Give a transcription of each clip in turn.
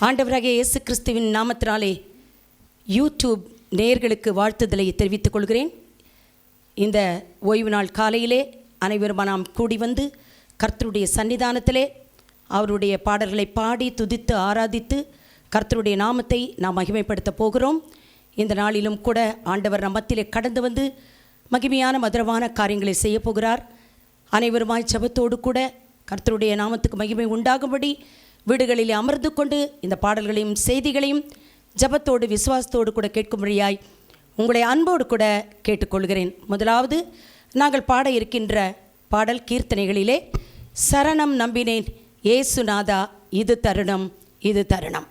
ஆண்டவராகிய இயேசு கிறிஸ்துவின் நாமத்தினாலே யூடியூப் நேயர்களுக்கு வாழ்த்துதலை தெரிவித்துக் கொள்கிறேன். இந்த ஓய்வு நாள் காலையிலே அனைவரும் நாம் கூடி வந்து கர்த்தருடைய சன்னிதானத்திலே அவருடைய பாடல்களை பாடி துதித்து ஆராதித்து கர்த்தருடைய நாமத்தை நாம் மகிமைப்படுத்த போகிறோம். இந்த நாளிலும் கூட ஆண்டவர் நம்மத்திலே கடந்து வந்து மகிமையான மதுரமான காரியங்களை செய்ய போகிறார். அனைவருமாய் ஜெபத்தோடு கூட கர்த்தருடைய நாமத்துக்கு மகிமை உண்டாகும்படி வீடுகளில் அமர்ந்து கொண்டு இந்த பாடல்களையும் செய்திகளையும் ஜெபத்தோடு விசுவாசத்தோடு கூட கேட்கும்படியாய் உங்களை அன்போடு கூட கேட்டுக்கொள்கிறேன். முதலாவது நாங்கள் பாட இருக்கின்ற பாடல் கீர்த்தனைகளிலே சரணம் நம்பினேன் இயேசுநாதா இது தருணம் இது தருணம்.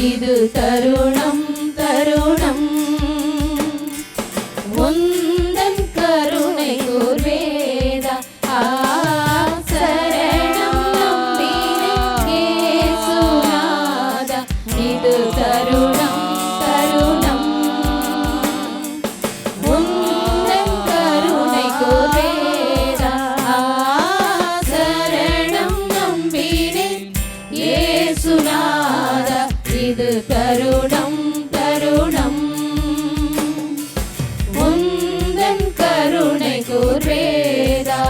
இது தருணம் தருணம் உந்தன் கருணை கூர்வேதா. சரணம் நம்பினேன் இயேசுநாதா இது தருணம் தருணம் உந்தன் கருணை கூர்வேதா. சரணம் நம்பினேன் இயேசுநாதா இது தருணம் தருணம் உந்தன் கருணை கூர்வேதா.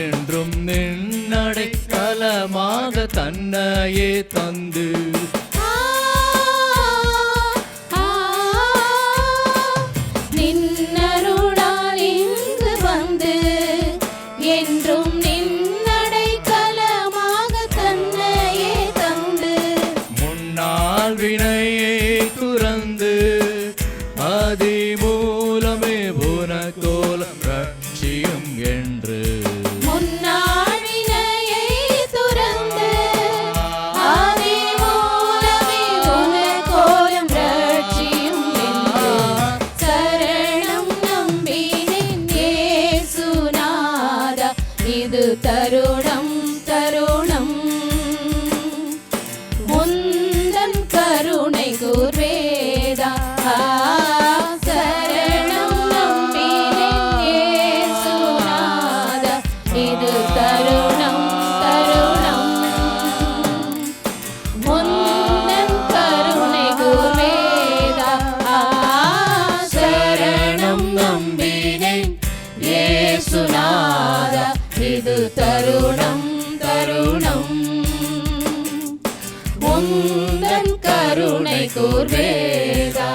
என்றும் நின்னடைக்கலமாக தன்னையே தந்து நின்னருளால் இங்கு வந்து என்றும் நின்னடைக்கலமாக தன்னையே தந்து முன்னால் வினையை துறந்து ஆதி மூலமே புனகோலம் ரட்சியும் என்று இது தருணம் தருணம் உந்தன் கருணை கூர்வேதா. சரணம் நம்பினேன் இயேசுநாதா இது தருணம் தருணம் உந்தன் கருணை கூர்வேதா. சரணம் நம்பினேன் இயேசுநாதா இது தருணம் தருணம் உந்தன் கருணை கூர்வேதா.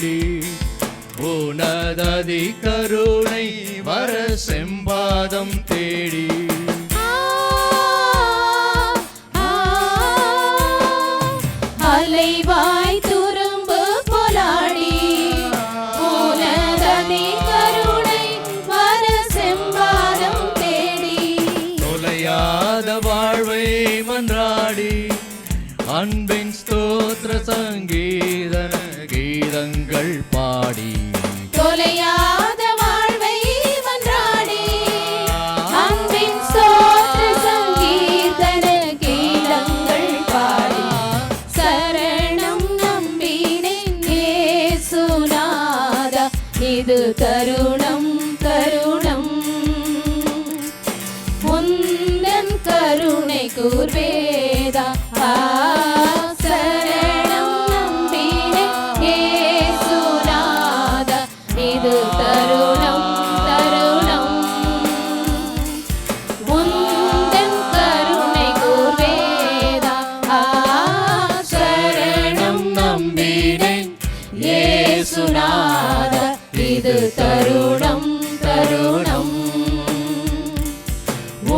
நாடி உனததி கருணை வர செம்பாதம் தேடி அலைவாய் துரும்பு போலாடி உனததி கருணை வர செம்பாதம் தேடி தொலையாத வாழ்வை மன்றாடி அன்பின் ஸ்தோத்திர சங்கீதன கீதங்கள் பாடி தொலையாத வாழ்வை மன்றாடி அன்பின் ஸ்தோத்திர சங்கீதன கீதங்கள் பாடி சரணம் நம்பினேன் இயேசுநாதா இது தருணம் தருணம் உந்தன் கருணை கூர்வேதா சரணம் நம்பினேன் இயேசுநாதா இது தருணம் தருணம் உந்தன் கருணை கூர்வேதா சரணம் நம்பினேன் இயேசுநாதா இது தருணம் தருணம்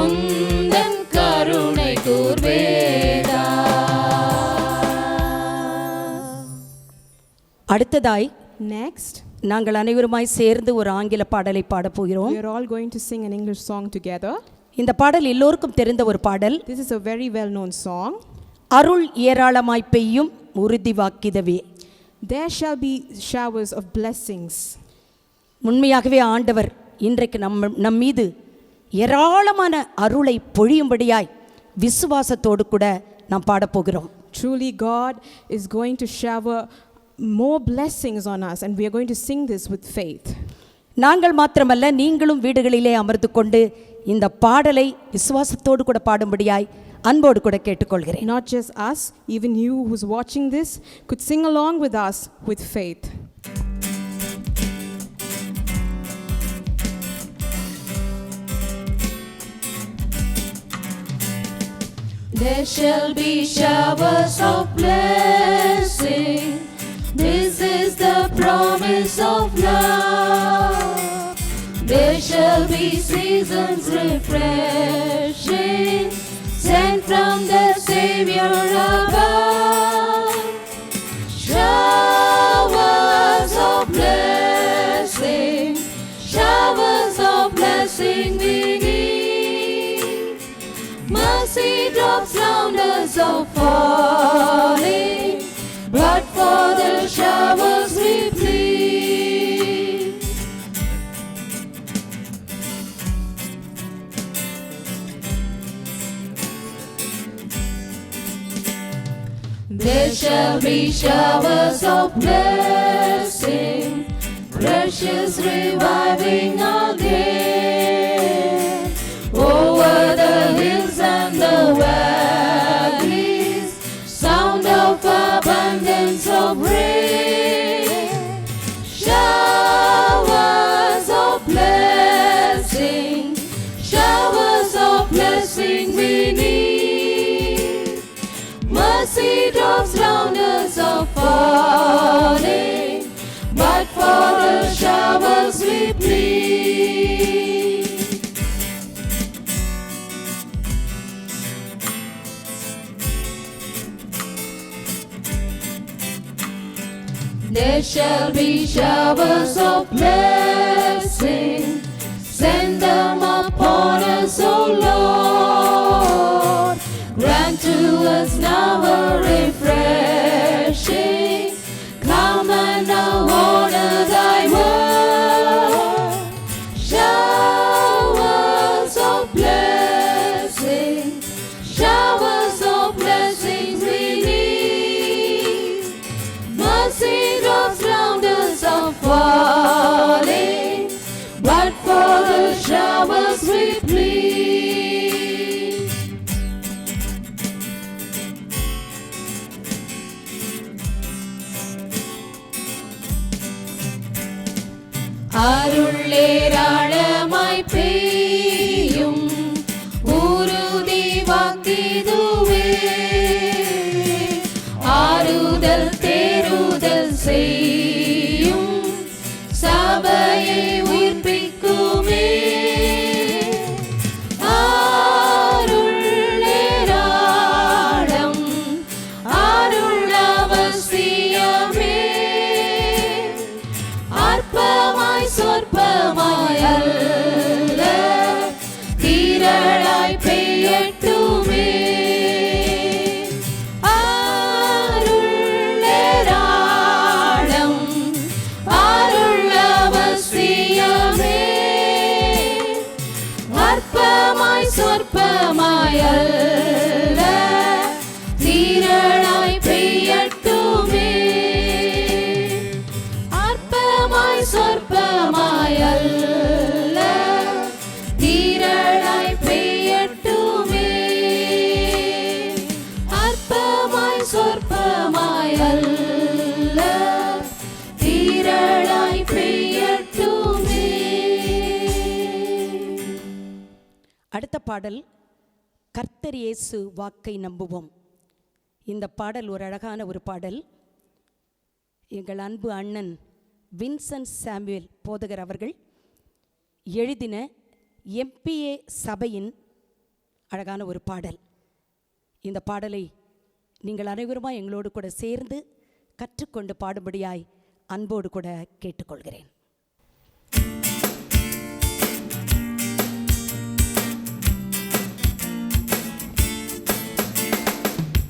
உந்தன் கருணை கூர்வேதா. அடுத்ததாய் Next, நாங்கள் அனைவருமாய் சேர்ந்து ஒரு ஆங்கில பாடலை பாடப் போகிறோம். we are all going to sing an English song together. இந்த பாடல் எல்லோருக்கும் தெரிந்த ஒரு பாடல். This is a very well-known song. அருள் ஏராளமாய் பெய்யும் உறுதி வாக்கிதவே. There shall be showers of blessings. உண்மையாகவே ஆண்டவர் இன்றைக்கு நம் மீது ஏராளமான அருளை பொழியும்படியாய் விசுவாசத்தோடு கூட நாம் பாடப்போகிறோம். Truly, God is going to shower more blessings on us, and we are going to sing this with faith. நாங்கள் மாத்திரமல்ல, நீங்களும் வீடுகளிலே அமர்ந்து கொண்டு இந்த பாடலை விசுவாசத்தோடு கூட பாடும்படியாய் அன்போடு கூட கேட்டுக்கொள்கிறேன். Not just us, even you who's watching this could sing along with us with faith. There shall be showers of blessing. This is the promise of love. There shall be seasons refreshing, sent from the Savior above. Showers of blessing, showers of blessing we need. Mercy drops round us are falling, but for the showers we plead. There shall be showers of blessing, precious reviving again, over the hills and the valleys, sound of abundance of rain. Showers of blessing, showers of blessing we need. Mercy drops round us are falling, but for the showers we plead. There shall be showers of blessing, send them upon us, O Lord. Grant to us now a refreshing, come and now honor thy word. Showers of blessing, showers of blessings we need. Mercy drops round us are falling, but for the showers we plead. அருளேராளமாய் பெய்யும் உறுதி வாக்கிதுவே, ஆறுதல் தேறுதல் செய் பாடல் கர்த்தர் இயேசு வாக்கை நம்புவோம். இந்த பாடல் ஒரு அழகான ஒரு பாடல். எங்கள் அன்பு அண்ணன் வின்சென்ட் சாமுவேல் போதகர் அவர்கள் எழுதின MPA சபையின் அழகான ஒரு பாடல். இந்த பாடலை நீங்கள் அனைவருமா எங்களோடு கூட சேர்ந்து கற்றுக்கொண்டு பாடும்படியாய் அன்போடு கூட கேட்டுக்கொள்கிறேன்.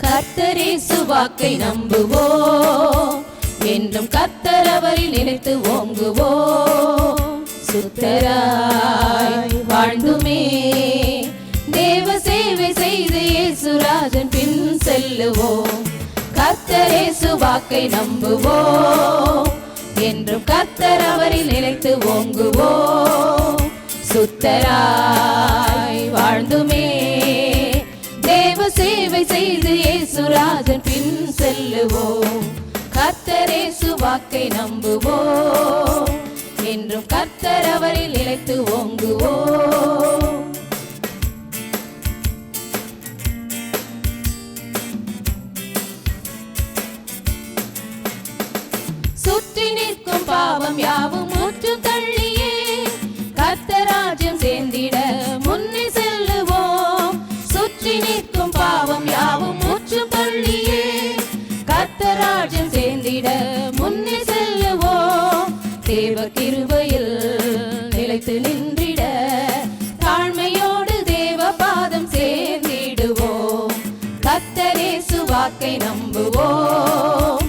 கர்த்தர் இயேசு வாக்கை நம்புவோம், என்றும் கர்த்தர் அவரில் நிலைத்து ஓங்குவோம். சுத்தராய் வாழ்ந்துமே தேவ சேவை செய்து இயேசுராஜன் பின் செல்லுவோம். கர்த்தர் இயேசு வாக்கை நம்புவோம், என்றும் கர்த்தர் அவரில் நிலைத்து ஓங்குவோம். சுத்தராய் வாழ்ந்துமே தேவ சேவை செய்து இயேசுராஜன் பின் செல்லுவோம். கர்த்தர் இயேசு வாக்கை நம்புவோம், என்றும் கர்த்தர் அவரில் நிலைத்து ஓங்குவோம். சுற்றி நிற்கும் பாவம் யாவும் முற்றும் தள்ளியே கர்த்தராஜ்யம் சேர்ந்திட முன்னே செல்லுவோம். சுற்றி நிற்கும் பாவம் யாவும் முற்றும் தள்ளியே கர்த்தராஜ்யம் சேர்ந்திட முன்னே செல்லுவோம். தேவ கிருபையில் நிலைத்து நின்றிட தாழ்மையோடு தேவ பாதம் சேர்ந்திடுவோம். கர்த்தர் இயேசு வாக்கை நம்புவோம்,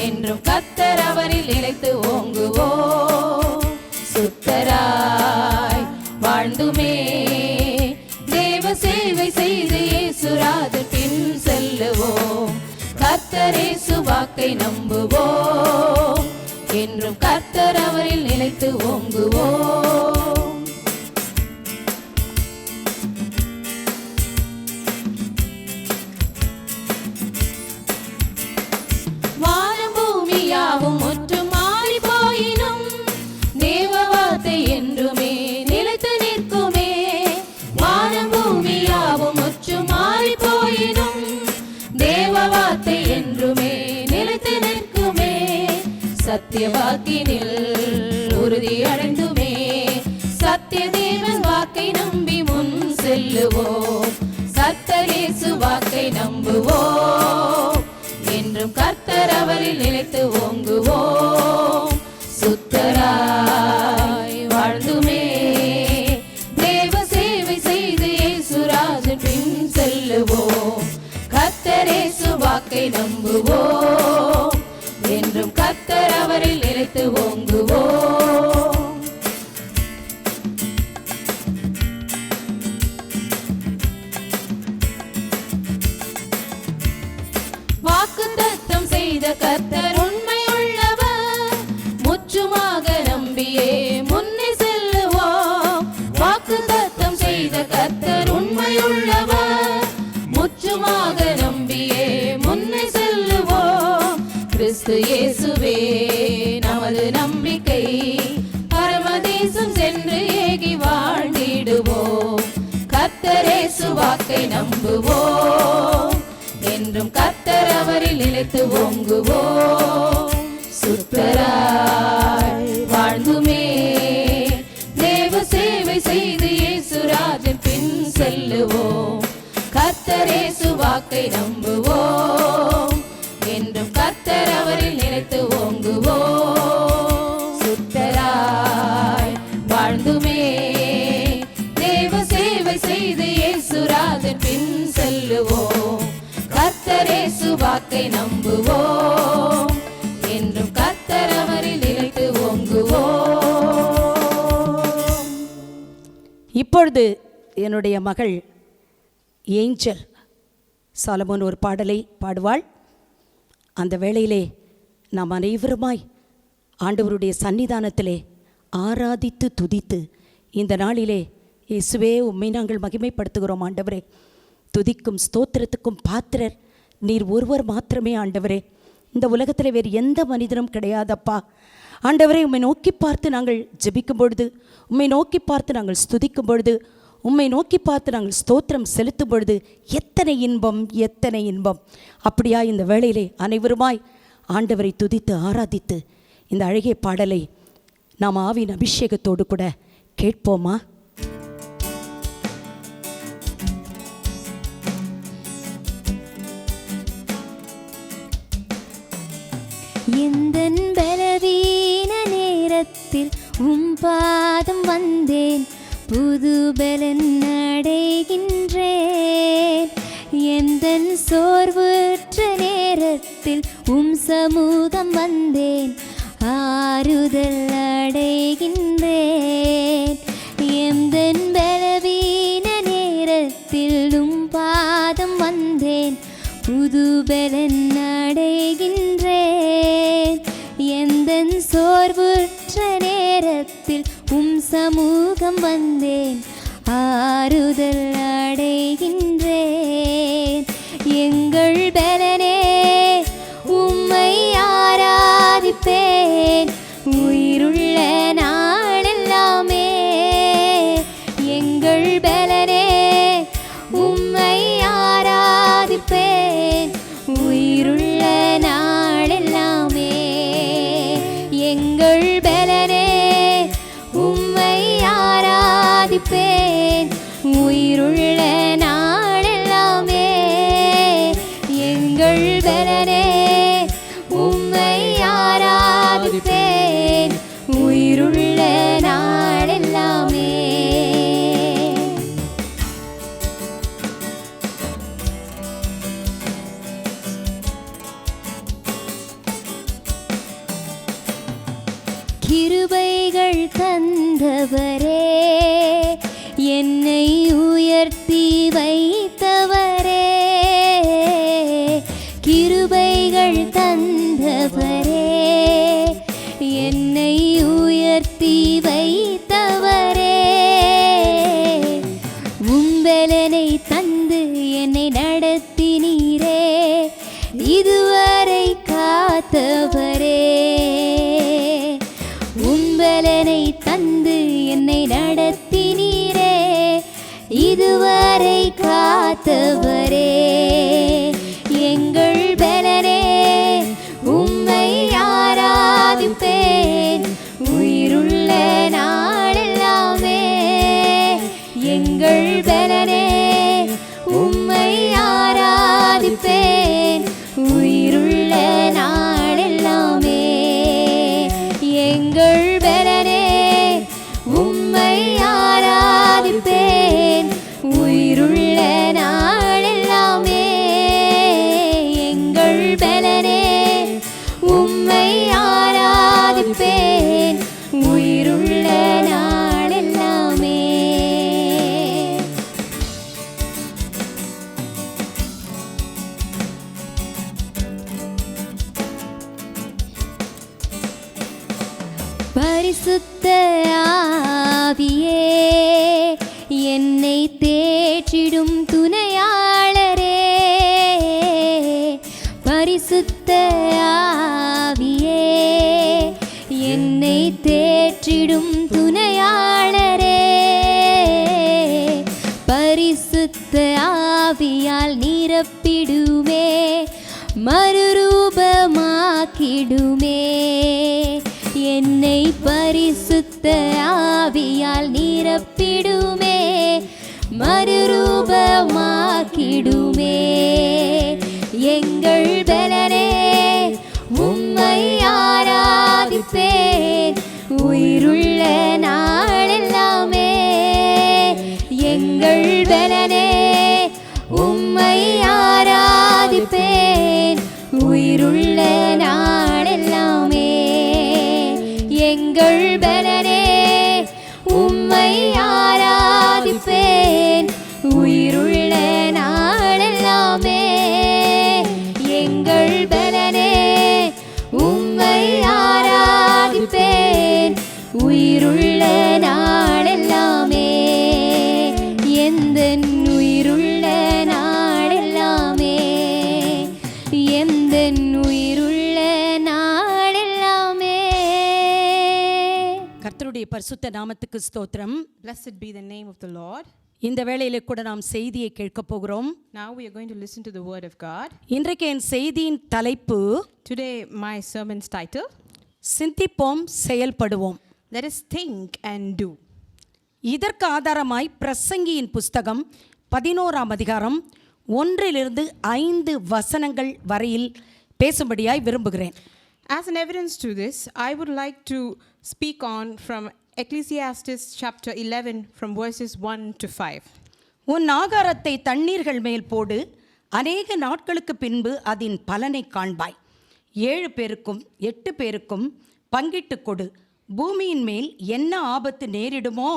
என்றும் கர்த்தர் அவரில் நிலைத்து ஓங்குவோம். சுத்தராய் வாழ்ந்துமே தேவ சேவை செய்து இயேசுராஜன் பின் செல்லுவோம். கர்த்தர் இயேசு வாக்கை நம்புவோம், என்றும் கர்த்தர் அவரில் நிலைத்து ஓங்குவோம். வானம் பூமி யாவும் முற்றும் மாறி போயினும் தேவ வார்த்தை என்றுமே நிலைத்து நிற்குமே. வானம் பூமி யாவும் முற்றும் மாறி போயினும் தேவ வார்த்தை என்றுமே நிலைத்து நிற்குமே. சத்திய வாக்கினில் உறுதி அடைந்துமே சத்திய தேவன் வாக்கை நம்பி முன் செல்லுவோம். கர்த்தர் இயேசு வாக்கை நம்புவோம், என்றும் கர்த்தர் அவரில் நிலைத்து ஓங்குவோம். சுத்தராய் வாழ்ந்துமே தேவ சேவை செய்து இயேசுராஜன் பின் செல்லுவோம். கர்த்தர் இயேசு வாக்கை நம்புவோம், என்றும் கர்த்தர் அவரில் நிலைத்து ஓங்குவோம். வாக்குத்தத்தம் செய்த கர்த்தர் உண்மையுள்ளவர், முற்றுமாக நம்பியே முன்னே செல்லுவோம். வாக்குத்தத்தம் செய்த கர்த்தர் உண்மையுள்ளவர், முற்றுமாக நம்பியே முன்னே செல்லுவோம். கிறிஸ்து இயேசுவே நமது நம்பிக்கை, பரமதேசம் சென்று ஏகி வாழ்ந்திடுவோம். கர்த்தர் இயேசு வாக்கை நம்புவோம், என்றும் கர்த்தர் அவரில் நிலைத்து ஓங்குவோம். சுத்தராய் வாழ்ந்துமே தேவ சேவை செய்து இயேசுராஜன் பின் செல்லுவோம். கர்த்தர் இயேசு வாக்கை நம்புவோம், என்றும் கர்த்தர் அவரில் நிலைத்து ஓங்குவோம். சுத்தராய் வாழ்ந்துமே தேவ சேவை செய்து இயேசுராஜன் பின் செல்லுவோம். கர்த்தர் இயேசு வாக்கை நம்புவோம், என்றும் கர்த்தர் அவரில் நிலைத்து ஓங்குவோம். இப்பொழுது என்னுடைய மகள் ஏஞ்சல் சாலமோன் ஒரு பாடலை பாடுவாள். அந்த வேளையிலே நாம் அனைவருமாய் ஆண்டவருடைய சன்னிதானத்திலே ஆராதித்து துதித்து இந்த நாளிலே இயேசுவே உம்மை நாங்கள் மகிமைப்படுத்துகிறோம். ஆண்டவரே, துதிக்கும் ஸ்தோத்திரத்துக்கும் பாத்திரர் நீர் ஒருவர் மாத்திரமே ஆண்டவரே. இந்த உலகத்தில் வேறு எந்த மனிதனும் கிடையாதப்பா. ஆண்டவரே, உம்மை நோக்கி பார்த்து நாங்கள் ஜெபிக்கும் பொழுது, உம்மை நோக்கி பார்த்து நாங்கள் ஸ்துதிக்கும் பொழுது, உம்மை நோக்கி பார்த்து நாங்கள் ஸ்தோத்திரம் செலுத்தும் பொழுது எத்தனை இன்பம், எத்தனை இன்பம். அப்படியா இந்த வேளையிலே அனைவருமாய் ஆண்டவரை துதித்து ஆராதித்து இந்த அழகிய பாடலை நாம் ஆவியின் அபிஷேகத்தோடு கூட கேட்போமா? எந்தன் பலவீன நேரத்தில் பாதம் வந்தேன், புது பலன் அடைகின்றேன். எந்தன் சோர்வுற்ற நேரத்தில் சமூகம் வந்தேன், ஆறுதல் அடைகின்றேன். எந்தன் பலவீன நேரத்தில் பாதம் வந்தேன், புது பலன் அடைகின்றேன். எந்தன் சோர்வுற்ற நேரத்தில் சமூகம் வந்தேன், ஆறுதல் அடைகின்றேன். எங்கள் பலனே உம்மை ஆராதிப்பேன், உயிருள்ள நாளெல்லாமே. எங்கள் பலனே உம்மை ஆராதிப்பேன், உயிருள்ள நாளெல்லாமே. எங்கள் பலனே உம்மை ஆராதிப்பேன், உயிருள்ள நாளெல்லாமே. எங்கள் பலனே உம்மை ஆராதிப்பேன், உயிருள்ள நாளெல்லாமே. கிருபைகள் தந்தவரே, என்னை உயர்த்தி வைத்தவரே. கிருபைகள் தந்தவரே, என்னை உயர்த்தி வைத்தவரே. உம்பலனை தந்து என்னை நடத்தினீரே, இதுவரை காத்தவரே. உம்பலனை தந்து என்னை நடத்தினீரே, இதுவரை காத்தவரே. எங்கள் பலனே உம்மை ஆராதிப்பேன், உயிருள்ள நாளெல்லாமே. எங்கள் பலனே உம்மை ஆராதிப்பேன், உயிருள்ள நாளெல்லாமே. எங்கள் பலனே உம்மை ஆராதிப்பேன், உயிருள்ள நாளெல்லாமே. எங்கள் பலனே உம்மை ஆராதிப்பேன், உயிருள்ள நாளெல்லாமே. பரிசுத்த ஆவியே, என்னை தேற்றிடும் துணையாளரே. பரிசுத்த ஆவியே, என்னை தேற்றிடும் துணையாளரே. பரிசுத்த ஆவியால் நிரப்பிடுமே, மறுரூபமாக்கிடுமே. என்னை பரிசுத்த ஆவியால் நிரப்பிடுமே, மறுரூபமாக்கிடுமே. எங்கள் பலனே உம்மை ஆராதிப்பேன், உயிருள்ள நாளெல்லாமே. எங்கள் பலனே உம்மை ஆராதிப்பேன், உயிருள்ள நாளெல்லாமே. எங்கள் பலனே உம்மை ஆராதிப்பேன், உயிருள்ள நாளெல்லாமே. எங்கள் பலனே உம்மை ஆராதிப்பேன், உயிருள்ள நாளெல்லாமே. எந்தன் உயிருள்ள நாளெல்லாமே, எந்தன் உயிருள்ள நாளெல்லாமே. கர்த்தருடைய பரிசுத்த நாமத்துக்கு ஸ்தோத்திரம். Blessed be the name of the Lord. இந்த வேளையிலே கூட நாம் செய்தியை கேட்கப் போகிறோம். Now we are going to listen to the word of God. இன்றைக்கு என் செய்தியின் தலைப்பு Today my sermon's title, சிந்திப்போம் செயல்படுவோம். let us think and do. இதற்கு ஆதாரமாய் பிரசங்கியின் புஸ்தகம் 11ஆம் அதிகாரம் 1-5 வசனங்கள் வரையில் பேசும்படியாய் விரும்புகிறேன். As an evidence to this, I would like to speak on from Ecclesiastes chapter 11 from verses 1 to 5. உன் ஆகாரத்தை தண்ணீர்கள் மேல் போடு, அநேக நாட்களுக்கு பின்பு அதன் பலனை காண்பாய். 7 பேருக்கும் 8 பேருக்கும் பங்கிட்டு கொடு. பூமியின் மேல் என்ன ஆபத்து நேரிடுமோ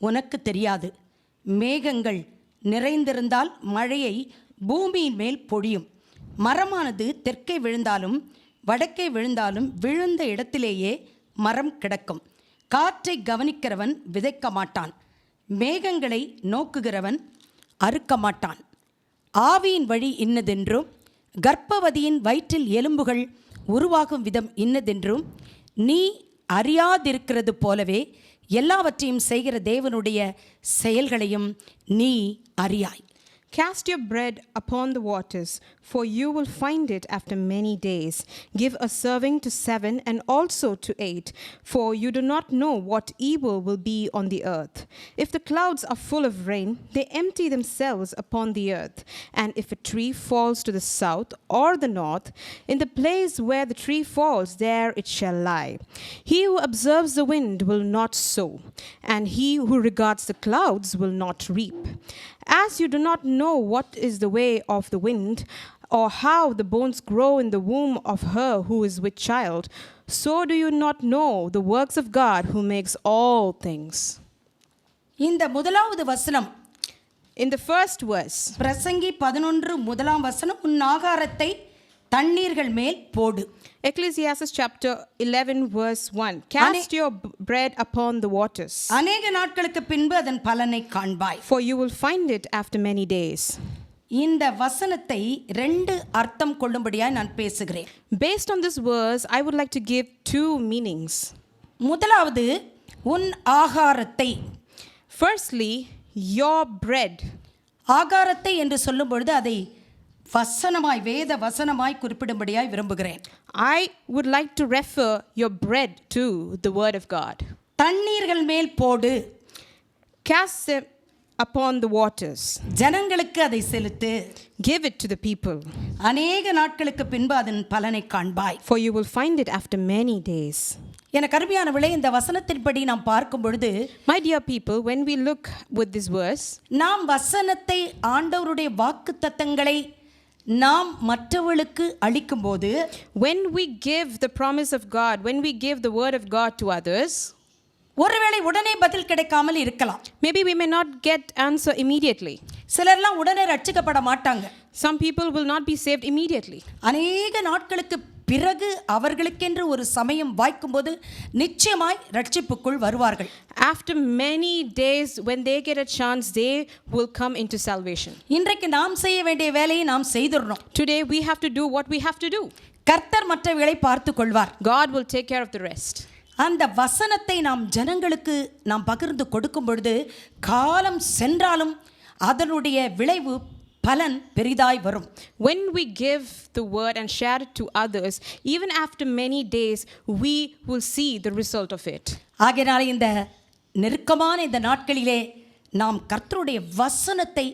உனக்கு தெரியாது. மேகங்கள் நிறைந்திருந்தால் மழையை பூமியின் மேல் பொழியும். மரமானது தெற்கே விழுந்தாலும் வடக்கே விழுந்தாலும் விழுந்த இடத்திலேயே மரம் கிடக்கும். காற்றை கவனிக்கிறவன் விதைக்க மாட்டான், மேகங்களை நோக்குகிறவன் அறுக்க மாட்டான். ஆவியின் வழி இன்னதென்றும் கர்ப்பவதியின் வயிற்றில் எலும்புகள் உருவாகும் விதம் இன்னதென்றும் நீ அறியாதிருக்கிறது போலவே எல்லாவற்றையும் செய்கிற தேவனுடைய செயல்களையும் நீ அறியாய். Cast your bread upon the waters, for you will find it after many days. Give a serving to 7 and also to 8, for you do not know what evil will be on the earth. If the clouds are full of rain, they empty themselves upon the earth. And if a tree falls to the south or the north, in the place where the tree falls, there it shall lie. He who observes the wind will not sow, and he who regards the clouds will not reap. As you do not know what is the way of the wind, or how the bones grow in the womb of her who is with child, so do you not know the works of God who makes all things. இந்த முதலாவது வசனம், In the first verse, பிரசங்கி 11 வசனம், உன் ஆகாரத்தை தண்ணீர்கள் மேல் போடு. Ecclesiastes chapter 11 verse 1, cast your bread upon the waters, அநேக நாட்களுக்கு பின்பு அதன் பலனை காண்பாய். for you will find it after many days. இந்த வசனத்தை 2 அர்த்தம் கொள்ளும்படியாய் நான் பேசுகிறேன். Based on this verse, I would like to give 2 meanings. முதலாவது, உன் ஆகாரத்தை. Firstly, your bread. ஆகாரத்தை என்று சொல்லும் பொழுது அதை வசனமாய், வேத வசனமாய் குறிப்பிடும்படியாய் விரும்புகிறேன். I would like to refer your bread to the word of God. தண்ணீர்கள் மேல் போடு, Cast them upon the waters. ஜனங்களுக்கு அதை செலுத்து, Give it to the people, அநேக நாட்களுக்கு பின்பு அதன் பலனை காண்பாய். for you will find it after many days. எனக்கு அருமையானவர்களே, இந்த வசனத்தின்படி நாம் பார்க்கும் பொழுது, My dear people, when we look with this verse, நாம் வசனத்தை, ஆண்டவருடைய வாக்குத்தத்தங்களை நாம் மற்றவர்களுக்கு அளிக்கும்போது, when we give the promise of God, when we give the word of God to others, ஒருவேளை உடனே பதில் கிடைக்காமல் இருக்கலாம். maybe we may not get answer immediately. சிலர்லாம் உடனே ரட்சிக்கப்பட மாட்டாங்க. Some people will not be saved immediately. அநேக நாட்களுக்கு பிறகு அவர்களுக்கென்று ஒரு சமயம் வாய்க்கும்போது நிச்சயமாய் ரட்சிப்புக்குள் வருவார்கள். After many days, when they get a chance, they will come into salvation. இன்றைக்கு நாம் செய்ய வேண்டிய வேலையை நாம் செய்துறோம். Today we have to do what we have to do. கர்த்தர் மற்றவைகளை பார்த்து கொள்வார். God will take care of the rest. அந்த வசனத்தை நாம் ஜனங்களுக்கு நாம் பகிர்ந்து கொடுக்கும் பொழுது காலம் சென்றாலும் அதனுடைய விளைவு, பலன் பெரிதாய் வரும். When we give the word and share it to others, even after many days, we will see the result of it. ஆகையால் இந்த நெருக்கமான இந்த நாட்களிலே நாம் கர்த்தருடைய வசனத்தை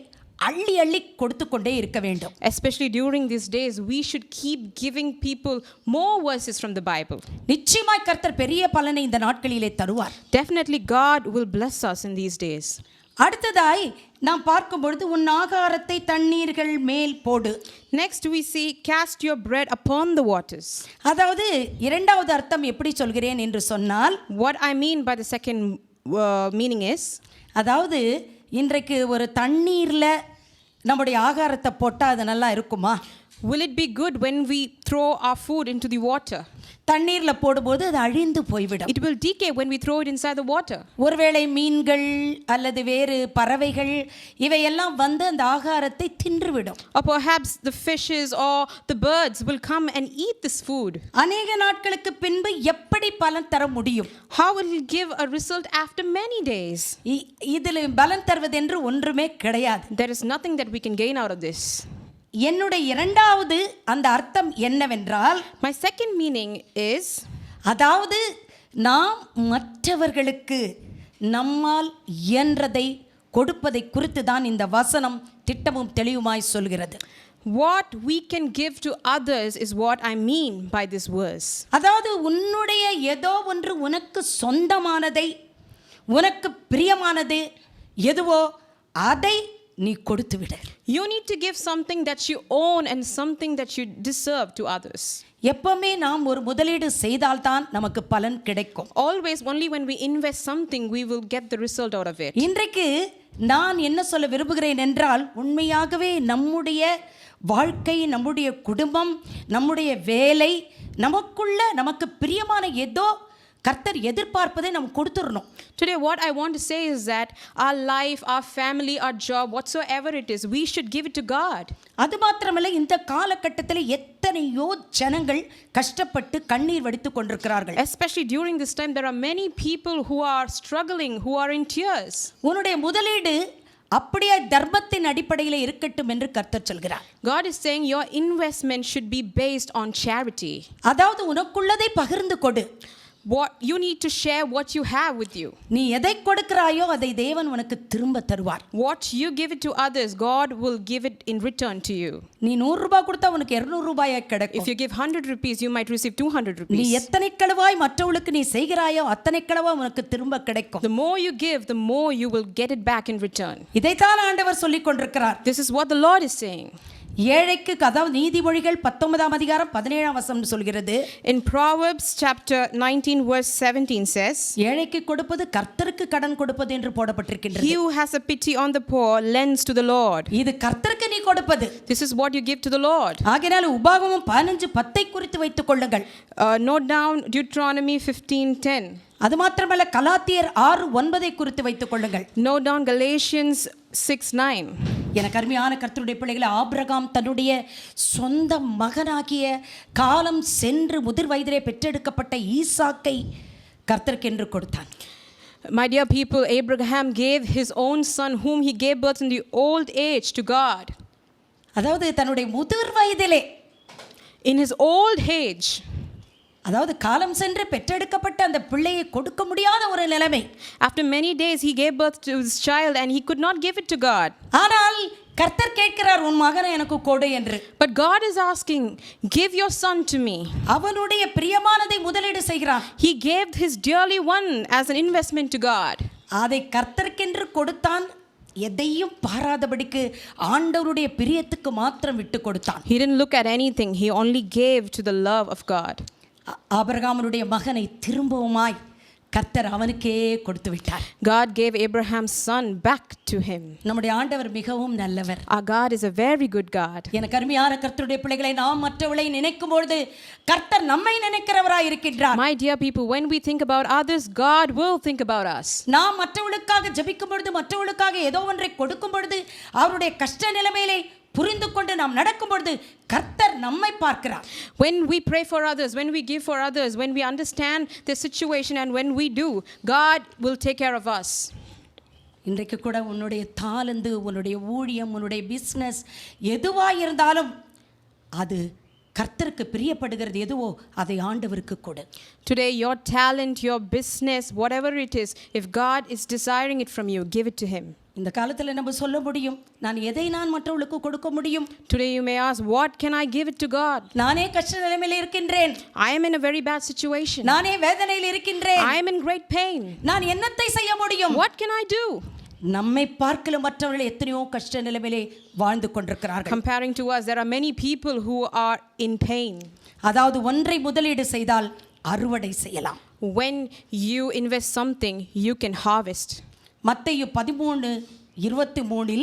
அள்ளி அள்ளி கொடுத்து கொண்டே இருக்க வேண்டும். Especially during these days, we should keep giving people more verses from the Bible. நிச்சயமாய் கர்த்தர் பெரிய பலனை இந்த நாட்களிலே தருவார். Definitely God will bless us in these days. அடுத்ததாய் நாம் பார்க்கும் பொழுது, உன் ஆகாரத்தை தண்ணீர்கள் மேல் போடு. Next we see, cast your bread upon the waters. அதாவது இரண்டாவது அர்த்தம் எப்படி சொல்கிறேன் என்று சொன்னால், What I mean by the second meaning is, அதாவது இன்றைக்கு ஒரு தண்ணீரில் நம்முடைய ஆகாரத்தை போட்டால் அது நல்லா இருக்குமா? will it be good when we throw our food into the water? தண்ணீர்ல போடும்போது அது அழிந்து போய்விடும். It will decay when we throw it inside the water. ஒருவேளை மீன்கள் அல்லது வேறு பறவைகள் இவையெல்லாம் வந்து அந்த ஆகாரத்தை தின்றுவிடும். Or perhaps the fishes or the birds will come and eat this food. அநேக நாட்களுக்கு பின்பு எப்படி பலன் தர முடியும்? How will it give a result after many days? இதில் பலன் தருவதென்று ஒன்றுமே கிடையாது. There is nothing that we can gain out of this. என்னுடைய இரண்டாவது அந்த அர்த்தம் என்னவென்றால், My second meaning is, அதாவது நாம் மற்றவர்களுக்கு நம்மால் இயன்றதை கொடுப்பதை குறித்து தான் இந்த வசனம் திட்டமும் தெளிவுமாய் சொல்கிறது. what we can give to others is what I mean by this verse. அதாவது உன்னுடைய ஏதோ ஒன்று உனக்கு சொந்தமானதை, உனக்கு பிரியமானது எதுவோ அதை நீ கொடுத்து விடு. You need to give something that you own and something that you deserve to others. எப்பவுமே நாம் ஒரு முதலீடு செய்தால்தான் நமக்கு பலன் கிடைக்கும். Always, only when we invest something, we will get the result out of it. இன்றைக்கு நான் என்ன சொல்ல விரும்புகிறேன் என்றால், உண்மையாகவே நம்முடைய வாழ்க்கை, நம்முடைய குடும்பம், நம்முடைய வேலை, நமக்கு பிரியமான ஏதோ கர்த்தர் எதிர்பார்ப்பதை நாம் கொடுத்துறணும். Today, what I want to say is that our life, our family, our job, whatsoever it is, we should give it to God. அது மாத்திரமல்ல, இந்த காலகட்டத்தில் எத்தனையோ ஜனங்கள் கஷ்டப்பட்டு கண்ணீர் வடித்துக் கொண்டிருக்கிறார்கள். Especially during this time, there are many people who are struggling, who are in tears. உன்னுடைய முதலீடு அப்படியே தர்மத்தின் அடிப்படையில் இருக்கட்டும் என்று கர்த்தர் சொல்கிறார். God is saying your investment should be based on charity. அதாவது உனக்குள்ளதை பகிர்ந்து கொடு. What you need to share what you have with you. நீ எதை கொடுக்கிறாயோ அதை தேவன் உனக்கு திரும்ப தருவார். What you give it to others, God will give it in return to you. நீ 100 ரூபாய் கொடுத்தா உனக்கு 200 ரூபாய் கிடைக்கும். If you give 100 rupees, you might receive 200 நீ rupees. எத்தனை களவாய் மற்றவங்களுக்கு நீ செய்கிறாயோ அத்தனை களவாய் உனக்கு திரும்ப கிடைக்கும். The more you give, the more you will get it back in return. இதைத்தான் ஆண்டவர் சொல்லிக் கொண்டிருக்கிறார். This is what the Lord is saying. ஏழைக்கு, அதாவது நீதிமொழிகள் 19ஆம் அதிகாரம் 17ஆம் வசனம் சொல்கிறது. In Proverbs chapter 19 verse 17 says, ஏழைக்கு கொடுப்பது கர்த்தருக்கு கடன் கொடுப்பது என்று போடப்பட்டிருக்கின்றது. He who has a pity on the poor lends to the Lord. இது கர்த்தருக்கு நீ கொடுப்பது. This is what you give to the Lord. ஆகையால் உபாகமம் 15:10 குறித்து வைத்துக் கொள்ளுங்கள். Note down Deuteronomy 15:10. அது மாத்திரமல்ல, கலாத்தியர் 6:9 குறித்து வைத்துக் கொள்ளுங்கள். Note down Galatians 6:9. எனக்கு அருமையான கர்த்தருடைய பிள்ளைகளை, ஆபிரகாம் தன்னுடைய சொந்த மகனாகிய காலம் சென்று முதிர் வயதிலே பெற்றெடுக்கப்பட்ட ஈசாக்கை கர்த்தருக்கென்று கொடுத்தான். My dear people, Abraham gave his own son whom he gave birth in the old age to God. அதாவது தன்னுடைய முதிர் வயதிலே, In his old age, அதாவது காலம் சென்று பெற்றெடுக்கப்பட்ட அந்த பிள்ளையை கொடுக்க முடியாத ஒரு நிலைமை. after many days he gave birth to his child and he could not give it to God. ஆனால் கர்த்தர் கேட்கிறார், உன் மகனை எனக்கு கொடு என்று. But God is asking, give your son to me. அவனுடைய பிரியமானதை முதலீடு செய்கிறான். He gave his dearly one as an investment to God. அதை கர்த்தருக்கென்று கொடுத்தான். எதையும் பாராதபடிக்கு ஆண்டவருடைய பிரியத்துக்கு மாத்திரம் விட்டு கொடுத்தான். He didn't look at anything. He only gave to the love of God. ஆபிரகாமுடைய மகனை திரும்பவுமாய் கர்த்தர் அவனுக்கே கொடுத்து விட்டார். God gave Abraham's son back to him. நம்முடைய ஆண்டவர் மிகவும் நல்லவர். Our God is a very good God. எனக்கு அருமையான கர்த்தருடைய பிள்ளைகளை, நாம் மற்றவர்களை நினைக்கும் பொழுது கர்த்தர் நம்மை நினைக்கிறவராய் இருக்கின்றார். My dear people, when we think about others, God will think about us. நாம் மற்றவர்களுக்காக ஜெபிக்கும் பொழுது, மற்றவர்களுக்காக ஏதோ ஒன்றை கொடுக்கும் பொழுது, அவருடைய கஷ்ட நிலைமையிலே புரிந்து கொண்டு நாம் நடக்கும் பொழுது கர்த்தர் நம்மை பார்க்கிறார். When we pray for others, when we give for others, when we understand the situation and when we do, God will take care of us. இன்றைக்கு கூட உன்னுடைய தாளந்து, உன்னுடைய ஊழியம், உன்னுடைய பிஸ்னஸ் எதுவாக இருந்தாலும் அது கர்த்தருக்கு பிரியப்படுகிறது எதுவோ அதை ஆண்டவருக்கு கொடு. Today, your talent, your business, whatever it is, if God is desiring it from you, give it to Him. இந்த காலத்தில் நம்ம சொல்ல முடியும், நான் எதை நான் மற்றவர்களுக்கு கொடுக்க முடியும்? Today you may ask, what can I give it to God? நானே கஷ்ட நிலைமையில் இருக்கின்றேன். I am in a very bad situation. நானே வேதனையில் இருக்கின்றேன். I am in great pain. நான் என்னத்தை செய்ய முடியும்? What can I do? நம்மை பார்க்கல மற்றவர்கள் எத்தனையோ கஷ்ட நிலைமையிலே வாழ்ந்து கொண்டிருக்கிறார்கள். Comparing to us, there are many people who are in pain. அதாவது ஒன்றை முதலீடு செய்தால் அறுவடை செய்யலாம். When you invest something, you can harvest. மத்தேயு 13:23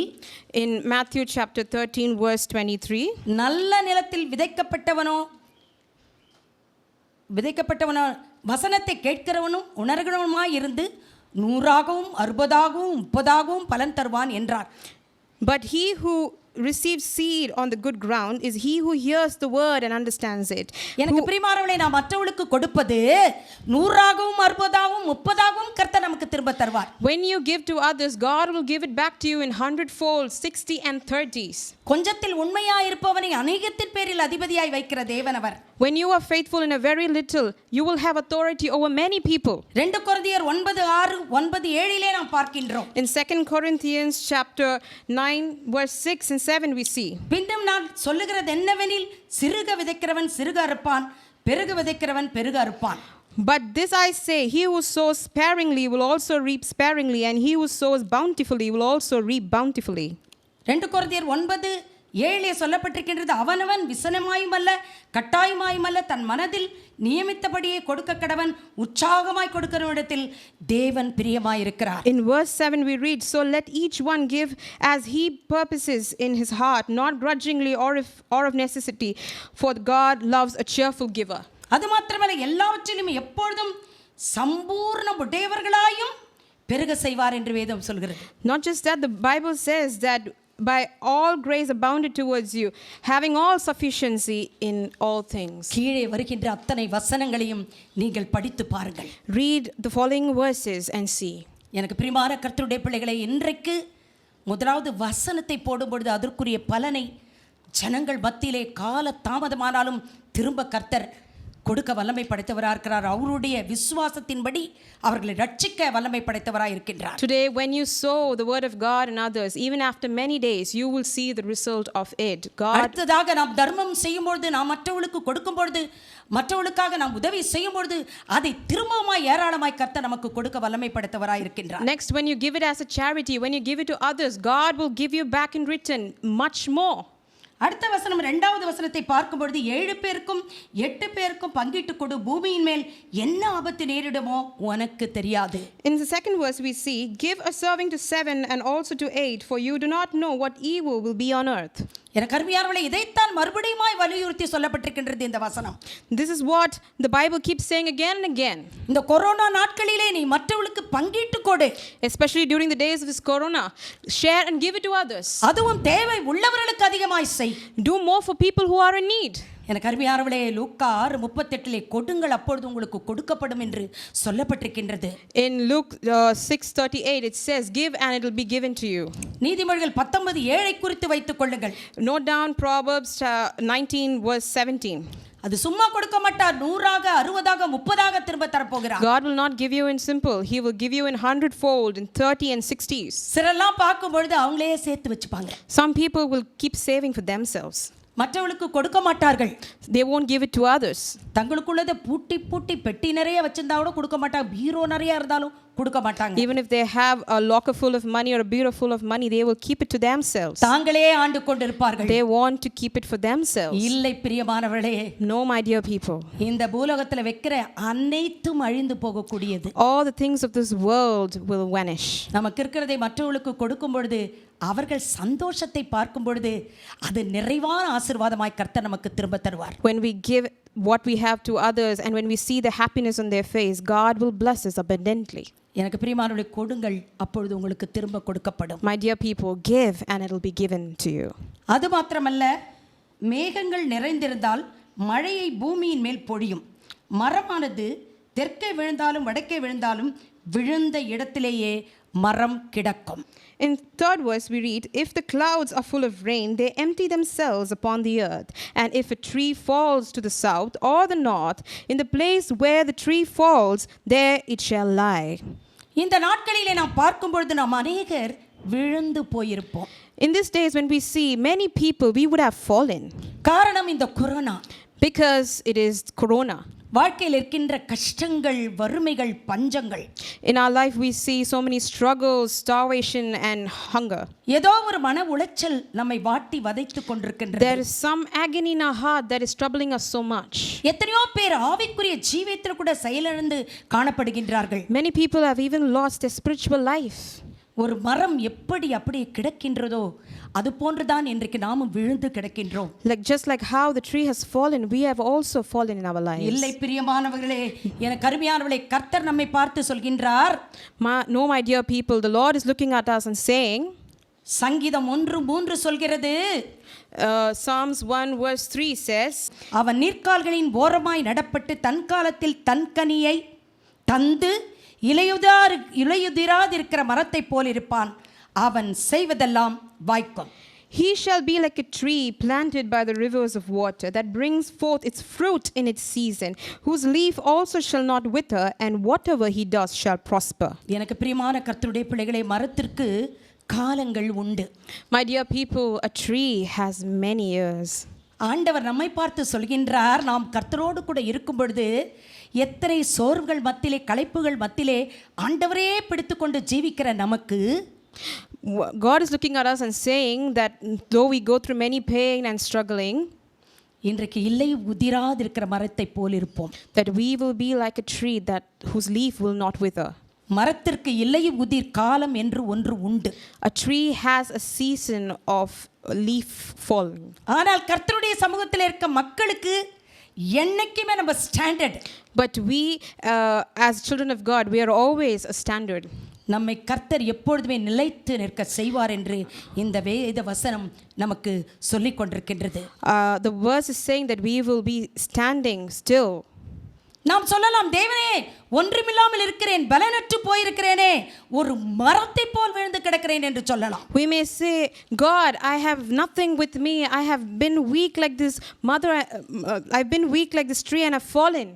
In Matthew chapter 13 verse 23, நல்ல நிலத்தில் விதைக்கப்பட்டவனோ விதைக்கப்பட்டவன வசனத்தை கேட்கிறவனும் உணர்கிறவனுமாய் இருந்து 100ஆகவும் 60ஆகவும் 30ஆகவும் பலன் தருவான் என்றார். But he who receives seed on the good ground is he who hears the word and understands it. எனக்கு பிரியமானவர்களே, நாம் மற்றவர்களுக்கு கொடுப்பது 100ஆகவும் 60ஆகவும் 30ஆகவும் கர்த்தர் நமக்கு திரும்ப தருவார். When you give to others, God will give it back to you in 100-fold, 60 and 30s. கொஞ்சத்தில் உண்மையாய் இருப்பவனை அநேகத்தின் பேரில் அதிபதியாய் வைக்கிற தேவன் அவர். When you are faithful in a very little, you will have authority over many people. 2 கொரிந்தியர் 9:6 9:7 நாம் பார்க்கின்றோம். In 2 Corinthians chapter 9 verse 6 and 7 we see. பின்னும் நான் சொல்லுகிறது என்னவெனில், சிறுக விதைக்கிறவன் சிறுக அறுப்பான், பெருக விதைக்கிறவன் பெருக அறுப்பான். But this I say, he who sows sparingly will also reap sparingly, and he who sows bountifully will also reap bountifully. 2 கொரிந்தியர் 9:7 சொல்லப்பட்டிருக்கின்றது, அவனவன் விசனமாயும் அல்ல கட்டாயமாயும் அல்ல தன் மனதில் நியமித்தபடியே கொடுக்க கடவன், உற்சாகமாய் கொடுக்கிறவனிடத்தில் தேவன் பிரியமாயிருக்கிறார். In verse 7 we read, so let each one give as he purposes in his heart, not grudgingly or of necessity, for God loves a cheerful giver. அது மாத்திரமல்ல, எல்லாவற்றிலும் எப்பொழுதும் சம்பூர்ண உடையவர்களாயும் பெருக செய்வார் என்று வேதம் சொல்கிறது. Not just that, the Bible says that by all grace abounded towards you, having all sufficiency in all things. கீழே வருகின்ற அத்தனை வசனங்களையும் நீங்கள் படித்து பாருங்கள். Read the following verses and see. எனக்கு பிரியமான கர்த்தருடைய பிள்ளைகளை, இன்றைக்கு முதலாவது வசனத்தை போடும்பொழுது அதற்குரிய பலனை ஜனங்கள் மத்தியிலே கால தாமதமானாலும் திரும்ப கர்த்தர் கொடுக்க வல்லமை படைத்தவராக இருக்கிறார். அவருடைய விசுவாசத்தின்படி அவர்களை ரட்சிக்க வல்லமை படைத்தவராக இருக்கின்றார். Today when you sow the word of God in others, even after many days you will see the result of it. God அடுத்ததாக நாம் தர்மம் செய்யும்பொழுது, நாம் மற்றவர்களுக்கு கொடுக்கும் பொழுது, மற்றவர்களுக்காக நாம் உதவி செய்யும் பொழுது அதை திரும்பவுமாய் ஏராளமாய் கர்த்தர் நமக்கு கொடுக்க வல்லமை படைத்தவராக இருக்கின்றார். Next, when you give it as a charity, when you give it to others, God will give you back in return much more. அடுத்த வசனம், 2வது வசனத்தை பார்க்கும் பொழுது, 7 பேருக்கும் 8 பேருக்கும் பங்கிட்டு கொடு, பூமியின் மேல் என்ன ஆபத்து நேரிடுமோ உனக்கு தெரியாது. In the second verse we see, give a serving to 7 and also to 8, for you do not know what evil will be on earth. எனக்கு அருமையானவர்களே, இதைத்தான் மறுபடியுமாய் வலியுறுத்தி சொல்லப்பட்டிருக்கின்றது இந்த வசனம். This is what the Bible keeps saying again and again. இந்த corona நாட்களிலே நீ மற்றவர்களுக்கு பங்கிட்டு கொடு. Especially during the days of this corona, share and give it to others. அதுவும் தேவை உள்ளவர்களுக்கு அதிகமாய் செய். Do more for people who are in need. எனக்கு அருமையானவர்களே, லூக்கா 6:38 கொடுங்கள் அப்பொழுது உங்களுக்கு கொடுக்கப்படும் என்று சொல்லப்பட்டிருக்கின்றது. In Luke 6:38 it says, give and it will be given to you. நீதிமொழிகள் 19:7 குறித்து வைத்துக் கொள்ளுங்கள். Note down Proverbs 19 verse 17. அது சும்மா கொடுக்க மாட்டார், 100ஆக 60ஆக 30ஆக திரும்ப தரப்போகிறார். God will not give you in simple, he will give you in 100-fold, in 30 and 60s. சிலரெல்லாம் பார்க்கும் பொழுது அவங்களே சேர்த்து வச்சுப்பாங்க. Some people will keep saving for themselves. மற்றவர்களுக்கு கொடுக்க மாட்டார்கள். They won't give it to others. தங்களுக்குள்ளதை பூட்டி பூட்டி பெட்டி நிறைய வச்சிருந்தா கூட கொடுக்க மாட்டாங்க. பீரோ நிறைய இருந்தாலும் கொடுக்க மாட்டாங்க. Even if they have a locker full of money or a bureau full of money, they will keep it to themselves. தாங்களே ஆண்டு கொண்டிருப்பார்கள். They want to keep it for themselves. இல்லை பிரியமானவர்களே, No, my dear people. இந்த பூலோகத்தில் வைக்கிற அனைத்தும் அழிந்து போகக்கூடியது. All the things of this world will vanish. நமக்கு இருக்கிறதை மற்றவர்களுக்கு கொடுக்கும் பொழுது, அவர்கள் சந்தோஷத்தை பார்க்கும் பொழுது, அது நிறைவான ஆசீர்வாதமாய் கர்த்தர் நமக்கு திரும்ப தருவார். When we give what we have to others and when we see the happiness on their face, God will bless us abundantly. எனக்கு பிரியமானவர்களே, கொடுங்கள் அப்பொழுது உங்களுக்கு திரும்ப கொடுக்கப்படும். My dear people, give and it will be given to you. அது மாத்திரமல்ல, மேகங்கள் நிறைந்திருந்தால் மழையை பூமியின் மேல் பொழியும். மரமானது தெற்கே விழுந்தாலும் வடக்கே விழுந்தாலும் விழுந்த இடத்திலேயே மரம் கிடக்கும். In third verse we read, if the clouds are full of rain, they empty themselves upon the earth. And if a tree falls to the south or the north, in the place where the tree falls, there it shall lie. இந்த நாட்களிலே நாம் பார்க்கும் பொழுது நாம் அநேகர் விழுந்து போயிருப்போம். In these days when we see many people, we would have fallen. காரணம் இந்த corona. Because it is corona. வாழ்க்கையில் இருக்கின்ற கஷ்டங்கள், வறுமைகள், பஞ்சங்கள். In our life we see so many struggles, starvation and hunger. ஏதோ ஒரு மன உளைச்சல் நம்மை வாட்டி வதைத்துக் கொண்டிருக்கின்றது. There is some agony in our heart that is troubling us so much. எத்தனையோ பேர் ஆவிக்குரிய ஜீவியத்தில் கூட செயலிழந்து காணப்படுகின்றார்கள். Many people have even lost their spiritual life. ஒரு மரம் எப்படி அப்படியே கிடக்கின்றதோ அது போன்றுதான் இன்றைக்கு நாமும் விழுந்து கிடக்கின்றோம். Just like how the tree has fallen, we have also fallen in our lives. இல்லை பிரியமானவர்களே, எனக்கு அருமையானவர்களே, கர்த்தர் நம்மை பார்த்து சொல்கின்றார். No, my dear people, the Lord is looking at us and saying, சங்கீதம் 1:3 சொல்கிறது, Psalms 1 verse 3 says, அவன் நீர்க்கால்களின் ஓரமாய் நடப்பட்டு தன் காலத்தில் தன் கனியை தந்து இலையுதிராதிருக்கிற மரத்தை போல் இருப்பான், அவன் செய்வதெல்லாம் வாய்க்கும். He shall be like a tree planted by the rivers of water, that brings forth its fruit in its season, whose leaf also shall not wither, and whatever he does shall prosper. எனக்கு பிரியமான கர்த்தருடைய பிள்ளைகளே, மரத்திற்கு காலங்கள் உண்டு. My dear people, a tree has many years. ஆண்டவர் நம்மை பார்த்து சொல்கின்றார், நாம் கர்த்தரோடு கூட இருக்கும் பொழுது எத்தனை சோர்வுகள் மத்தியிலே, களைப்புகள் மத்தியிலே ஆண்டவரே பிடித்துக்கொண்டு ஜீவிக்கிற நமக்கு, God is looking at us and saying that though we go through many pain and struggling, இன்றைக்கு இல்லை உதிராதிருக்கிற மரத்தை போல் இருப்போம். that we will be like a tree that whose leaf will not wither. மரத்திற்கு இல்லை உதிர் காலம் என்று ஒன்று உண்டு. A tree has a season of leaf falling. ஆனால் கர்த்தருடைய சமூகத்தில் இருக்க மக்களுக்கு என்னைக்குமே நம்ம standard. But we as children of God, we are always a standard. நம்மை கர்த்தர் எப்பொழுதுமே நிலைத்து நிற்க செய்வார் என்று இந்த வேத வசனம் நமக்கு சொல்லிக் கொண்டிருக்கின்றது. The verse is saying that we will be standing still. நாம் சொல்லலாம், தேவனே ஒன்றுமில்லாமல் இருக்கிறேன், பலனற்று போயிருக்கிறேனே, ஒரு மரத்தை போல் விழுந்து கிடக்கிறேன் என்று சொல்லலாம். We may say, God, I have nothing with me, I have been weak like this mother, I've been weak like this tree and I've fallen.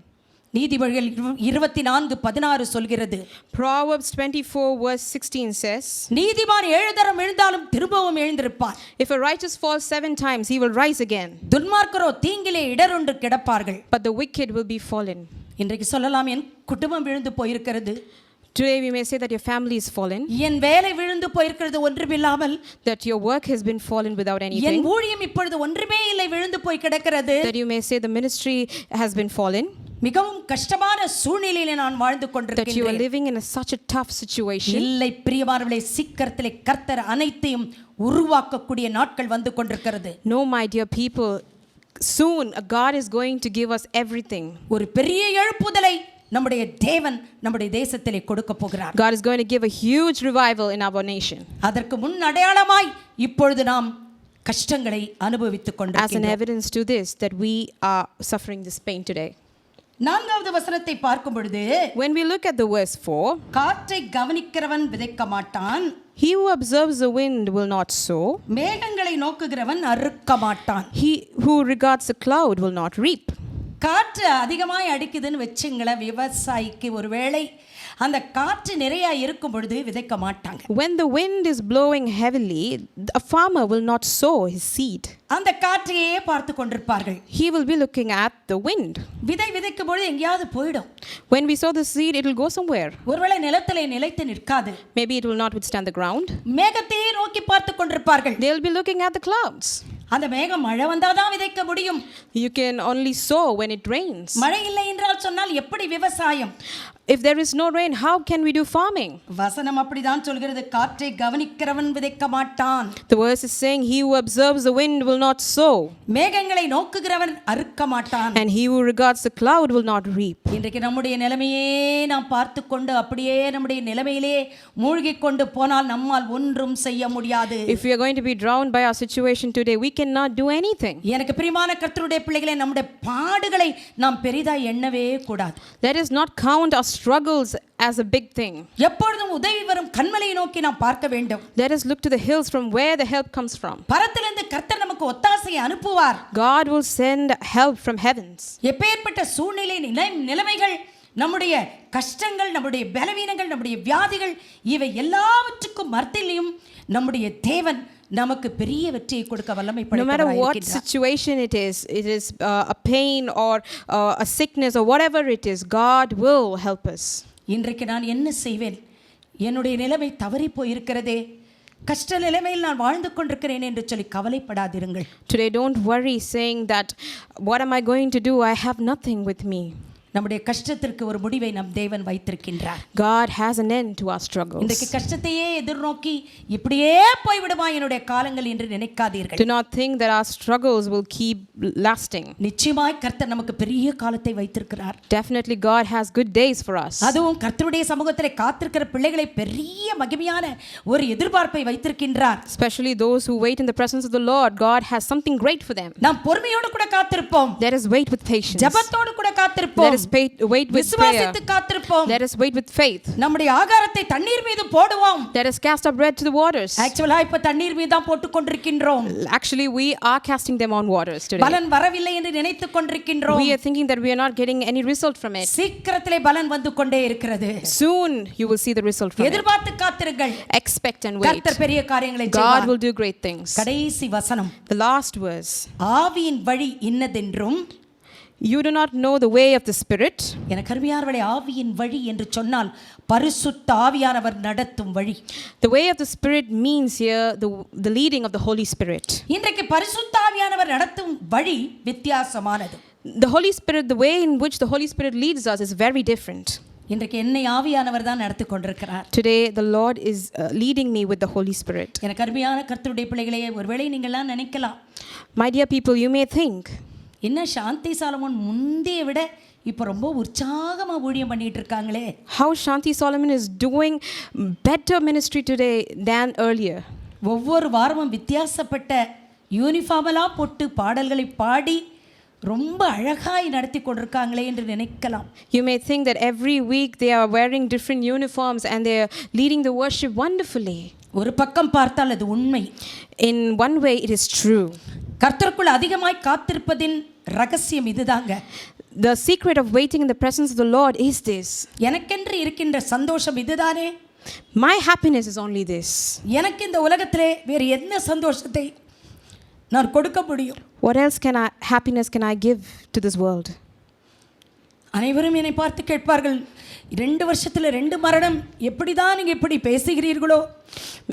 நீதிமொழிகள் 24:16 சொல்கிறது. Proverbs 24 verse 16 says, நீதிமான் 7 தரம் எழுந்தாலும் திரும்பவும் எழுந்திருப்பார். if a righteous falls 7 times, he will rise again. துன்மார்க்கரோ தீங்கிலே இடருண்டு கிடப்பார்கள். But the wicked will be fallen. இன்றைக்கு சொல்லலாம், என் குடும்பம் விழுந்து போயிருக்கிறது. Today we may say that your family is fallen, என் வேலை விழுந்து போயிருக்கிறது ஒன்றுமில்லாமல், that your work has been fallen without N anything, ஊழியம் இப்பொழுது ஒன்றுமே இல்லை விழுந்து போய் கிடக்கிறது. that you may say the ministry has been fallen, மிகவும் கஷ்டமான சூழ்நிலையிலே நான் வாழ்ந்து that you are கொண்டிருக்கிறேன். living in such a tough situation. இல்லை பிரியமானவர்களே, சீக்கிரத்திலே கர்த்தர் அனைத்தையும் உருவாக்கக்கூடிய நாட்கள் வந்து கொண்டிருக்கிறது. No, my dear people, soon God is going to give us everything. ஒரு பெரிய எழுப்புதலை நம்முடைய தேவன் நம்முடைய தேசத்திலே கொடுக்க போகிறார். God is going to give a huge revival in our nation. அதற்கு முன் அடையாளமாய் இப்பொழுது நாம் கஷ்டங்களை அனுபவித்துக் As an கொண்டிருக்கிறோம். evidence to this, that we are suffering this pain today. 4வது வசனத்தை பார்க்கும் பொழுது, When we look at the verse 4, காற்றை கவனிக்கிறவன் விதைக்க மாட்டான், he who observes the wind will not sow, மேகங்களை நோக்குகிறவன் அறுக்க மாட்டான். he who regards the cloud will not reap. காற்று அதிகமாய் அடிக்குதுன்னு வச்சுங்களேன், விவசாயிக்கு ஒருவேளை அந்த காற்று நிறைய இருக்கும் பொழுது விதைக்க மாட்டாங்க. When the wind is blowing heavily, a farmer will not sow his seed. அந்த காற்றையே பார்த்து கொண்டிருப்பார்கள். He will be looking at the wind. விதை விதைக்கும் பொழுது எங்கேயாவது போயிடும். When we sow the seed, it will go somewhere. ஒருவேளை நிலத்திலே நிலைத்து நிற்காது. Maybe it will not withstand the ground. மேகத்தையே நோக்கி பார்த்து கொண்டிருப்பார்கள். They will be looking at the clouds. அந்த மேகம் மழை வந்தாதான் விதைக்க முடியும். You can only sow when it rains. மழை இல்லை என்றால் சொன்னால் எப்படி விவசாயம்? If there is no rain, how can we do farming? வசனம் அப்படிதான் சொல்கிறது, காற்றை கவனிக்கிறவன் விதைக்க மாட்டான். The verse is saying, he who observes the wind will not sow, மேகங்களை நோக்குகிறவன் அறுக்க மாட்டான். and he who regards the cloud will not reap. இன்றைக்கு நம்முடைய நிலைமையே நாம் பார்த்து கொண்டு அப்படியே நம்முடைய நிலைமையிலே மூழ்கி கொண்டு போனால் நம்மால் ஒன்றும் செய்ய முடியாது. If we are going to be drowned by our situation today, we cannot do anything. எனக்கு பிரியமான கர்த்தருடைய பிள்ளைகளே, நம்முடைய பாடுகளை நாம் பெரிதாய் எண்ணவே கூடாது. Let us not count our struggles as a big thing. எப்பொழுதும் உதவி வரும் கன்மலையை நோக்கி நாம் பார்க்க வேண்டும். Let us look to the hills from where the help comes from. பரத்திலிருந்து கர்த்தர் நமக்கு ஒத்தாசையை அனுப்புவார். God will send help from heavens. எப்பேற்பட்ட சூழ்நிலை நிலைமைகள், நம்முடைய கஷ்டங்கள், நம்முடைய பலவீனங்கள், நம்முடைய வியாதிகள், இவை எல்லாவற்றுக்கும் மத்தியிலும் நம்முடைய தேவன் நமக்கு பெரிய வெற்றியை கொடுக்க வல்லமை No matter படைத்தவராய் what இருக்கிறார். situation it is a pain or a sickness or whatever it is, God will help us. இன்றைக்கு நான் என்ன செய்வேன்? என்னுடைய நிலைமை தவறி போயிருக்கிறதே, கஷ்ட நிலைமையில் நான் வாழ்ந்து கொண்டிருக்கிறேன் என்று சொல்லி கவலைப்படாதிருங்கள். Today don't worry saying that what am I going to do? I have nothing with me. நம்முடைய கஷ்டத்திற்கு ஒரு முடிவை நம் தேவன் வைத்திருக்கின்றார். God has an end to our struggles. இன்றைக்கு கஷ்டத்தையே எதிர்நோக்கி இப்படியே போய்விடுமா என்னுடைய காலங்கள் என்று நினைக்காதீர்கள். Do not think that our struggles will keep lasting. நிச்சயமாய் கர்த்தர் நமக்கு பெரிய காலத்தை வைத்திருக்கிறார். Definitely God has good days for us. அதுவும் கர்த்தருடைய சமூகத்திலே காத்திருக்கிற பிள்ளைகளை பெரிய மகிமையான ஒரு எதிர்பார்ப்பை வைத்திருக்கின்றார். Especially those who wait in the presence of the Lord, God has something great for them. நாம் பொறுமையோடு கூட காத்திருப்போம். Let us wait with patience. ஜெபத்தோடு கூட காத்திருப்போம். Let us wait with prayer. விசுவாசித்து காத்திருப்போம். Let us wait with faith. நம்முடைய ஆகாரத்தை தண்ணீர் மீது போடுவோம். Let us cast our bread to the waters. ஆக்சுவலா இப்ப தண்ணீர் மீது தான் போட்டு கொண்டிருக்கின்றோம். Actually, we are casting them on waters today. பலன் வரவில்லை என்று நினைத்துக் கொண்டிருக்கின்றோம். We are thinking that we are not getting any result from it. சீக்கிரத்திலே பலன் வந்து கொண்டே இருக்கிறது. Soon you will see the result from it. எதிர்பார்த்து காத்திருங்கள். Expect and wait. கர்த்தர் பெரிய காரியங்களை God செய்வார். will do great things. கடைசி வசனம். The last verse. ஆவியின் வழி இன்னதென்றும் You do not know the way of the Spirit. எனக்கு அருமையானவர்களே, ஆவியின் வழி என்று சொன்னால் பரிசுத்த ஆவியானவர் நடத்தும் வழி. The way of the Spirit means here the leading of the Holy Spirit. இன்றைக்கு பரிசுத்த ஆவியானவர் நடத்தும் வழி வித்தியாசமானது. The Holy Spirit, the way in which the Holy Spirit leads us is very different. இன்றைக்கு என்னை ஆவியானவர் தான் நடத்தி கொண்டிருக்கிறார். Today the Lord is leading me with the Holy Spirit. எனக்கு அருமையான கர்த்தருடைய பிள்ளைகளே, ஒருவேளை நீங்கள்லாம் நினைக்கலாம், My dear people, you may think, என்ன சாந்தி சாலமோன் முந்தைய விட இப்போ ரொம்ப உற்சாகமா ஊழியம் பண்ணிட்டு இருக்காங்களே. how Shanti Solomon is doing better ministry today than earlier. ஒவ்வொரு வாரமும் வித்தியாசப்பட்ட யூனிஃபார்மெல்லாம் போட்டு பாடல்களை பாடி ரொம்ப அழகாய் நடத்தி கொண்டிருக்காங்களே என்று நினைக்கலாம். You may think that every week they are wearing different uniforms and they are leading the worship wonderfully. ஒரு பக்கம் பார்த்தால் அது உண்மை. In one way it is true. கர்த்தருக்குள் அதிகமாய் காத்திருப்பதின் ரகசியம் இதுதாங்க. The secret of waiting in the presence of the Lord is this. எனக்கென்று இருக்கின்ற சந்தோஷம் இதுதானே. My happiness is only this. எனக்கு இந்த உலகத்திலே வேறு என்ன சந்தோஷத்தை நான் கொடுக்க முடியும்? What else happiness can I give to this world? அனைவரும் என்னை பார்த்து கேட்பார்கள், 2 வருஷத்துல 2 மரணம், எப்படிதான் நீங்க இப்படி பேசுகிறீர்களோ,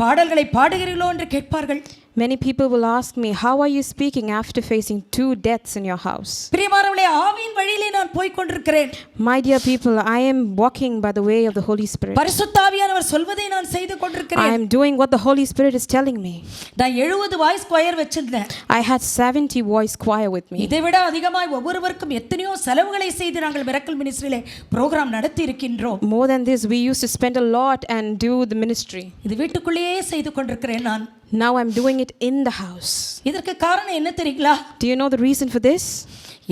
பாடல்களை பாடுகிறீர்களோ என்று கேட்பார்கள். Many people will ask me, how are you speaking after facing 2 deaths in your house? பிரியமானவர்களே, ஆவியின் வழியிலே நான் போய் கொண்டிருக்கிறேன். My dear people, I am walking by the way of the Holy Spirit. பரிசுத்த ஆவியானவர் சொல்வதை நான் செய்து கொண்டிருக்கிறேன். I am doing what the Holy Spirit is telling me. நான் 70 வாய்ஸ் ஸ்கொயர் வச்சிருந்தேன். I had 70 voice choir with me. இதைவிட அதிகமாய் ஒவ்வொருவருக்கும் எத்தனையோ செலவுகளை செய்து நாங்கள் மிரக்கல் மினிஸ்ட்ரியிலே ப்ரோகிராம் நடத்தி இருக்கின்றோம். More than this, we used to spend a lot and do the ministry. இது வீட்டுக்குள்ளேயே செய்து கொண்டிருக்கிறேன் நான். Now I'm doing it in the house. இதற்கு காரணம் என்ன தெரியுங்களா? Do you know the reason for this?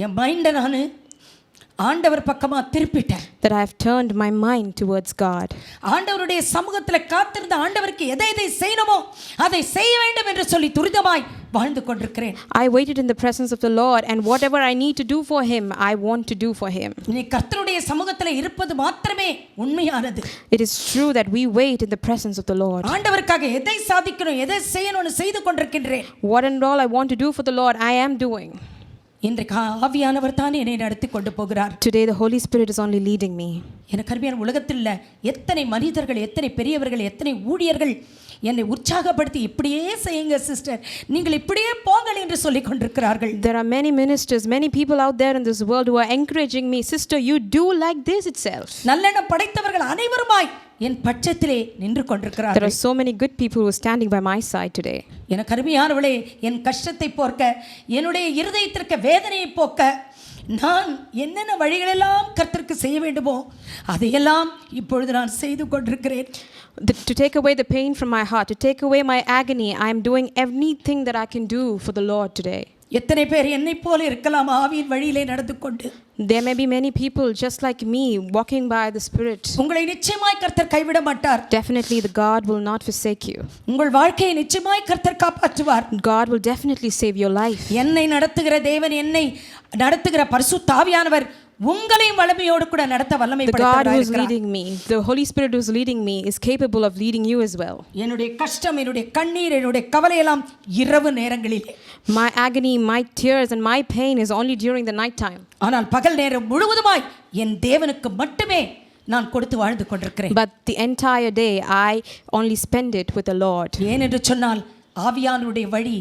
என் மைண்டை நான் ஆண்டவர் பக்கமா திருப்பிட்டேன். That I have turned my mind towards God. ஆண்டவருடைய சமூகத்துல காத்திருந்த ஆண்டவருக்கு எதை செய்யணுமோ அதை செய்ய வேண்டும் என்று சொல்லி துரிதமாய் வாழ்ந்து கொண்டிருக்கிறேன். I waited in the presence of the Lord, and whatever I need to do for him, I want to do for him. நீ கர்த்தருடைய சமூகத்துல இருப்பது மாத்திரமே உண்மையானது. It is true that we wait in the presence of the Lord. ஆண்டவருக்காக எதை சாதிக்கணும், எதை செய்யணும்னு செய்து கொண்டிருக்கின்றேன். What and all I want to do for the Lord, I am doing. இன்றைக்கு ஆவியானவர் தான் என்னை நடத்தி கொண்டு போகிறார். Today the Holy Spirit is only leading me. எனக்கு அருமையான உலகத்தில் எத்தனை மனிதர்கள், எத்தனை பெரியவர்கள், எத்தனை ஊழியர்கள் என்னை உற்சாகப்படுத்தி இப்படியே செய்யுங்க சிஸ்டர், நீங்கள் இப்படியே போங்கள் என்று சொல்லிக் கொண்டிருக்கிறார்கள். There are many ministers, many people out there in this world who are encouraging me, sister, you do like this itself. நல்லெண்ணம் படைத்தவர்கள் அனைவருமாய் என் பட்சத்திலே நின்று கொண்டிருக்கிறார்கள். There are so many good people who are standing by my side today. எனக்கு அருமையானவளே, என் கஷ்டத்தை போக்க, என்னுடைய இருதயத்திற்கு வேதனையை போக்க நான் என்னென்ன வழிகளெல்லாம் கர்த்தருக்கு செய்ய வேண்டுமோ அதையெல்லாம் இப்பொழுது நான் செய்து கொண்டிருக்கிறேன். To take away the pain from my heart, to take away my agony, I am doing anything that I can do for the Lord today. எத்தனை பேர் என்னை போல இருக்கலாம் ஆவியின் வழியிலே நடந்து கொண்டு. There may be many people just like me walking by the Spirit. உங்களை நிச்சயமாய் கர்த்தர் கைவிட மாட்டார். Definitely the God will not forsake you. உங்கள் வாழ்க்கையை நிச்சயமாய் கர்த்தர் காப்பாற்றுவார். God will definitely save your life. என்னை நடத்துகிற தேவன், என்னை நடத்துகிற பரிசுத்த ஆவியானவர் உங்களையும் வல்லமையோடு கூட நடத்த வல்லமை படைத்தவராய் இருக்கிறார். The God who is இருக்கிறார். leading me, the Holy Spirit who is leading me is capable of leading you as well. என்னுடைய கஷ்டம், என்னுடைய கண்ணீர், என்னுடைய கவலை எல்லாம் இரவு நேரங்களிலே. My agony, my tears and my pain is only during the night time. ஆனால் பகல் நேரம் முழுவதுமாய் என் தேவனுக்கு மட்டுமே நான் கொடுத்து வாழ்ந்து கொண்டிருக்கிறேன். But the entire day I only spend it with the Lord. ஏனென்று சொன்னால் ஆவியானவருடைய வழி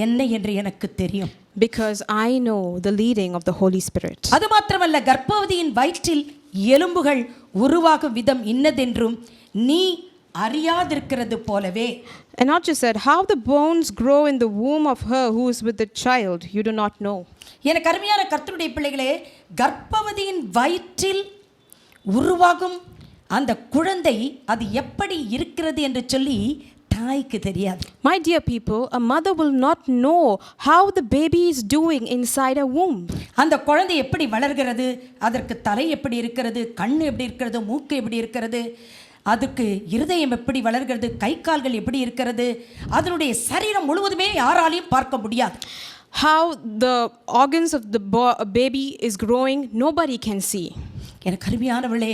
என்ன என்று எனக்கு தெரியும். because I know the leading of the Holy Spirit. அது மாத்திரமல்ல, கர்ப்பவதியின் வயிற்றில் எலும்புகள் உருவாகும் விதம் இன்னதென்றும் நீ அறியாதிருக்கிறது போலவே. And not just that, how the bones grow in the womb of her who is with the child, you do not know. எனக்கு அருமையான கர்த்தருடைய பிள்ளைகளே, கர்ப்பவதியின் வயிற்றில் உருவாகும் அந்த குழந்தை அது எப்படி இருக்கிறது என்று சொல்லி தாய்க்கு தெரியாது. My dear people, a mother will not know how the baby is doing inside a womb. அந்த குழந்தை எப்படி வளர்கிறது, அதற்கு தலை எப்படி இருக்கிறது, கண்ணு எப்படி இருக்கிறது, மூக்கு எப்படி இருக்கிறது, அதுக்கு இருதயம் எப்படி வளர்கிறது, கை கால்கள் எப்படி இருக்கிறது, அதனுடைய சரீரம் முழுவதுமே யாராலையும் பார்க்க முடியாது. How the organs of the baby is growing, nobody can see. எனக்கு அருமையானவளே,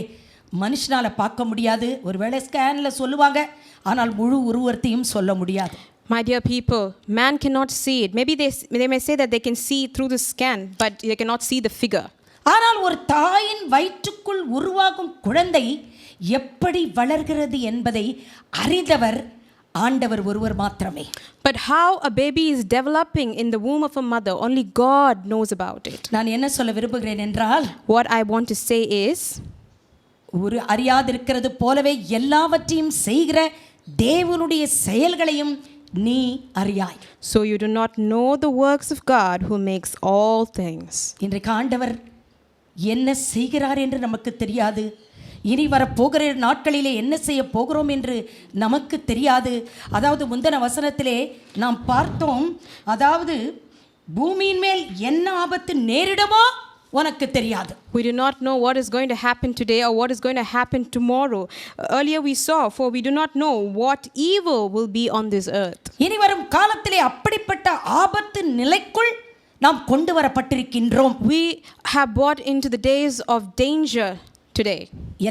மனுஷனால் பார்க்க முடியாது. ஒருவேளை ஸ்கேனில் சொல்லுவாங்க, ஆனால் முழு உருவத்தையும் சொல்ல முடியாது. My dear people, man cannot see it. Maybe they may say that they can see through the scan, but they cannot see the figure. ஆனால் ஒரு தாயின் வயிற்றுக்குள் உருவாகும் குழந்தை எப்படி வளர்கிறது என்பதை அறிந்தவர் ஆண்டவர் ஒருவர் மாத்திரமே. But how a baby is developing in the womb of a mother, only God knows about it. நான் என்ன சொல்ல விரும்புகிறேன் என்றால், What I want to say is, ஒரு அறியாதிருக்கிறது போலவே எல்லாவற்றையும் செய்கிற தேவனுடைய செயல்களையும் நீ அறியாய். so you do not know the works of God who makes all things. இன்றைக்கு ஆண்டவர் என்ன செய்கிறார் என்று நமக்கு தெரியாது. இனி வரப்போகிற நாட்களிலே என்ன செய்ய போகிறோம் என்று நமக்கு தெரியாது. அதாவது முந்தின வசனத்திலே நாம் பார்த்தோம், அதாவது பூமியின் மேல் என்ன ஆபத்து நேரிடுமோ உனக்கு தெரியாது. We do not know what is going to happen today or what is going to happen tomorrow. Earlier we saw, for we do not know what evil will be on this earth. இனி வரும் காலத்திலே அப்படிப்பட்ட ஆபத்து நிலைக்குள் நாம் கொண்டு வரப்பட்டிருக்கின்றோம். We have brought into the days of danger today.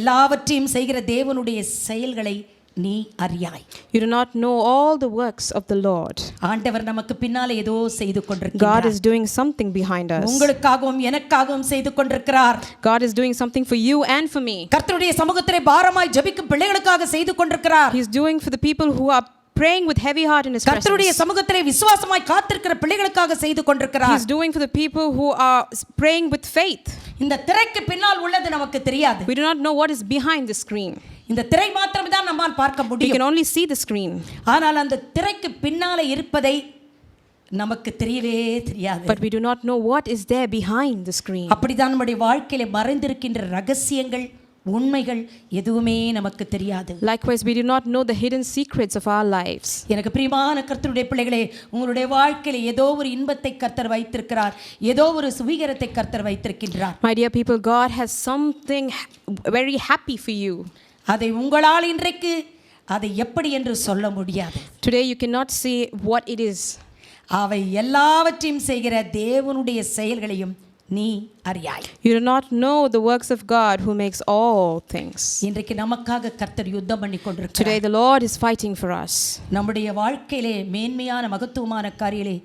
எல்லாவற்றையும் செய்கிற தேவனுடைய செயல்களை நீ அறியாய். You do not know all the works of the Lord. ஆண்டவர் நமக்கு பின்னாலே ஏதோ செய்து God கொண்டிருக்கிறார். is doing something behind us. உங்களுக்காகவும் எனக்காகவும் செய்து கொண்டிருக்கிறார். God is doing something for you and for me. கர்த்தருடைய சமூகத்திலே பாரமாய் ஜெபிக்கும் பிள்ளைகளுக்காக செய்து கொண்டிருக்கிறார். He's doing for the people who are praying with heavy heart in His கர்த்தருடைய presence. சமூகத்திலே விசுவாசமாய் காத்திருக்கிற பிள்ளைகளுக்காக செய்து கொண்டிருக்கிறார். He's doing for the people who are praying with faith. இந்த திரைக்கு பின்னால் உள்ளது நமக்கு தெரியாது. We do not know what is behind the screen. இந்த திரை மாத்திரம் தான் நம்மால் பார்க்க We முடியும். can only see the screen. ஆனால் அந்த திரைக்கு பின்னாலே இருப்பதை நமக்கு தெரியவே தெரியாது. But we do not know what is there behind the screen. அப்படிதான் நம்முடைய வாழ்க்கையில மறைந்திருக்கின்ற ரகசியங்கள், உண்மைகள் எதுவுமே நமக்கு தெரியாது. Likewise, we do not know the hidden secrets of our lives. எனக்கு பிரியமான கர்த்தருடைய பிள்ளைகளே, உங்களுடைய வாழ்க்கையில ஏதோ ஒரு இன்பத்தை கர்த்தர் வைத்திருக்கிறார், ஏதோ ஒரு சுவீகரத்தை கர்த்தர் வைத்திருக்கின்றார். My dear people, God has something very happy for you. அதை உங்களால் இன்றைக்கு அதை எப்படி என்று சொல்ல முடியாது. Today you cannot see what it is. அவை எல்லாவற்றையும் செய்கிற தேவனுடைய செயல்களையும் நீ அறியாய். You do not know the works of God who makes all things. இன்றைக்கு நமக்காக கர்த்தர் யுத்தம் பண்ணி கொண்டிருக்கிறார். Today the Lord is fighting for us. நம்முடைய வாழ்க்கையிலே மேன்மையான மகத்துவமான காரியங்களை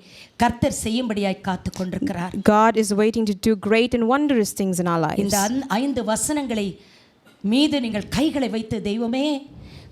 கர்த்தர் செய்யும்படியாய் காத்து கொண்டிருக்கிறார். God is waiting to do great and wondrous things in our lives. இந்த 5 வசனங்களை மீது நீங்கள் கைகளை வைத்து, தெய்வமே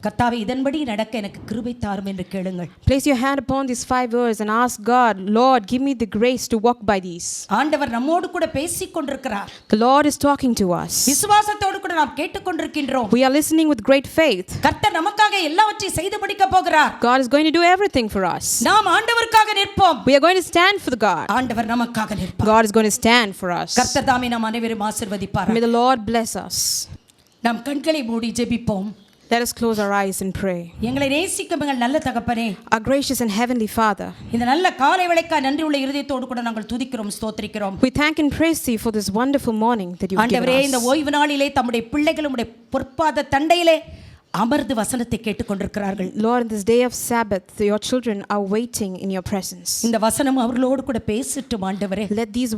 கர்த்தாவே இதன்படி நடக்க எனக்கு கிருபை தாரும் என்று கேளுங்கள். Place your hand upon these 5 words and ask God, Lord, give me the grace to walk by these. ஆண்டவர் நம்மோடு கூட பேசிக் கொண்டிருக்கிறார். The Lord is talking to us. விசுவாசத்தோடு கூட நாம் கேட்டுக்கொண்டிருக்கின்றோம். We are listening with great faith. கர்த்தர் நமக்காக எல்லாவற்றையும் செய்து முடிக்க போகிறார். God is going to do everything for us. நாம் ஆண்டவருக்காக நிற்போம். We are going to stand for the God. ஆண்டவர் நமக்காக நிற்பார். God is going to stand for us. கர்த்தர் தாமே நாம் அனைவரும் ஆசீர்வதிப்பார். May the Lord bless us. நாம் கண்களை மூடி ஜெபிப்போம். Let us close our eyes and pray. எங்களை நேசிக்கும் எங்கள் நல்ல தகப்பனே, Our gracious and heavenly Father, இந்த நல்ல காலை வேளைக்காய் நன்றி உள்ள இருதயத்தோடு கூட நாங்கள் துதிக்கிறோம், ஸ்தோத்திரிக்கிறோம். we thank and praise Thee for this wonderful morning that you've given ஆண்டவரே, இந்த us. ஓய்வு நாளிலே தம்முடைய பிள்ளைகள் உம்முடைய பொற்பாத தண்டையிலே அமர்ந்து வசனத்தை கேட்டுக்கொண்டிருக்கிறார்கள். Lord, in this day of Sabbath, your children are waiting in your presence. இந்த வசனம் அவர்களோடு கூட பேசட்டும் ஆண்டவரே. Let these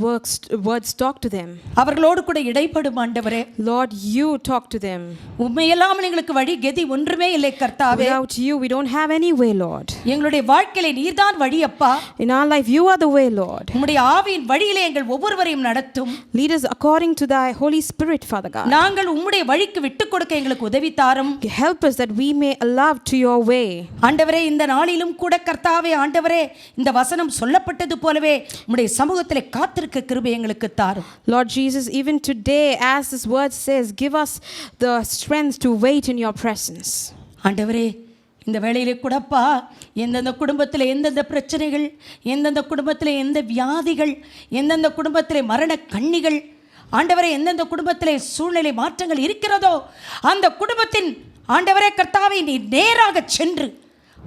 words talk to them. அவர்களோடு கூட இடைப்படும் ஆண்டவரே. Lord, you talk to them. உம்மையெல்லாம் எங்களுக்கு வழி கதி ஒன்றுமே இல்லை கர்த்தாவே. Without you, we don't have any way, Lord. எங்களுடைய வாழ்க்கையிலே நீர்தான் வழி அப்பா. In our life, you are the way, Lord. உம்முடைய ஆவியின் வழியிலே எங்கள் ஒவ்வொருவரையும் நடத்தும். Lead us according to thy Holy Spirit, Father God. நாங்கள் உம்முடைய வழிக்கு விட்டுக் கொடுக்க எங்களுக்கு உதவி தாரும். help us that we may allow to your way. ஆண்டவரே இந்த நாளிலும் கூட கர்த்தாவே ஆண்டவரே இந்த வசனம் சொல்லப்பட்டது போலவே உம்முடைய சமூகத்திலே காத்திருக்க கிருபை எங்களுக்கு தாரும். Lord Jesus, even today, as this word says, give us the strength to wait in your presence. ஆண்டவரே இந்த வேளையிலே கூடப்பா எந்தெந்த குடும்பத்தில் எந்தெந்த பிரச்சனைகள், எந்தெந்த குடும்பத்தில் எந்த வியாதிகள், எந்தெந்த குடும்பத்தில் மரண கண்ணிகள், ஆண்டவரே எந்தெந்த குடும்பத்தில் சூழ்நிலை மாற்றங்கள் இருக்கிறதோ அந்த குடும்பத்தின் ஆண்டவரே கர்த்தாவை நீ நேராக சென்று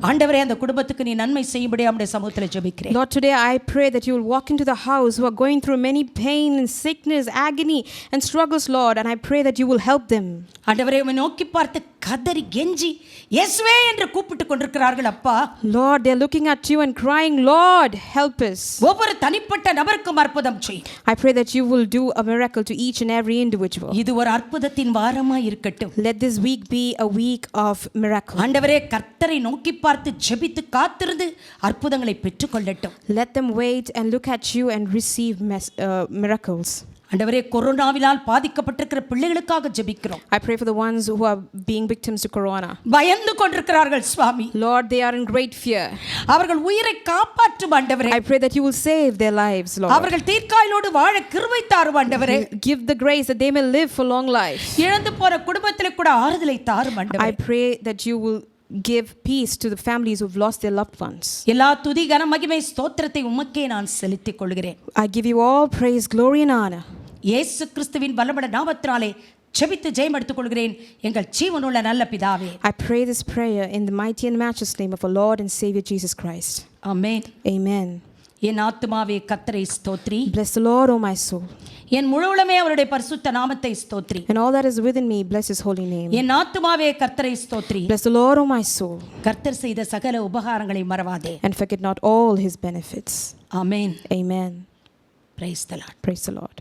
ஆண்டவரே அந்த குடும்பத்துக்கு நீ நன்மை செய்யும்படி நம்முடைய சமூகத்தில் ஜெபிக்கிறேன். Lord, today I pray that you will walk into the house who are going through many pain and sickness, agony and struggles, Lord, and I pray that you will help them. ஆண்டவரே உம்மை நோக்கி பார்த்து கதறி கெஞ்சி இயேசுவே என்று கூப்பிட்டு கொண்டிருக்கிறார்கள் அப்பா. Lord, they are looking at you and crying, Lord, help us. ஒவ்வொரு தனிப்பட்ட நபருக்கும் அற்புதம் செய். I pray that you will do a miracle to each and every individual. இது ஒரு அற்புதத்தின் வாரமாய் இருக்கட்டும். Let this week be a week of miracle. ஆண்டவரே கர்த்தரை நோக்கி பார்த்து ஜெபித்து காத்திருந்து அற்புதங்களை பெற்றுக்கொள்ளட்டும். Let them wait and look at you and receive miracles. ஆண்டவரே கொரோனாவினால் பாதிக்கப்பட்டிருக்கிற பிள்ளைகளுக்காக ஜெபிக்கிறோம். I pray for the ones who are being victims to corona. பயந்து கொண்டிருக்கிறார்கள் சுவாமி. Lord, they are in great fear. அவர்கள் உயிரை காப்பாற்றும் ஆண்டவரே. I pray that you will save their lives, Lord. அவர்கள் தீர்க்காயலோடு வாழ கிருபை தாரும் ஆண்டவரே. Give the grace that they may live for long life. இழந்து போற குடும்பத்திலே கூட ஆறுதலை தாரும் ஆண்டவரே. I pray that you will give peace to the families who've lost their loved ones. எல்லா துதி கன மகிமை ஸ்தோத்திரத்தை உமக்கே நான் செலுத்திக் கொள்கிறேன். I give you all praise, glory and honor. இயேசு கிறிஸ்துவின் வல்லமையான நாமத்தினாலே ஜெபித்து ஜெயம் எடுத்துக் கொள்கிறேன் எங்கள் ஜீவனுள்ள நல்ல பிதாவே. I pray this prayer in the mighty and matchless name of our Lord and Savior Jesus Christ. Amen. Amen. என் ஆத்துமாவே கர்த்தரை ஸ்தோத்திரி. Bless the Lord, O my soul. என் முழுவதுமே அவருடைய பரிசுத்த நாமத்தை ஸ்தோத்திரி. And all that is within me, bless his holy name. என் ஆத்துமாவே கர்த்தரை ஸ்தோத்திரி. Bless the Lord, O my soul. கர்த்தர் செய்த சகல உபகாரங்களை மறவாதே. And forget not all his benefits. Amen. Amen. Praise the Lord. Praise the Lord.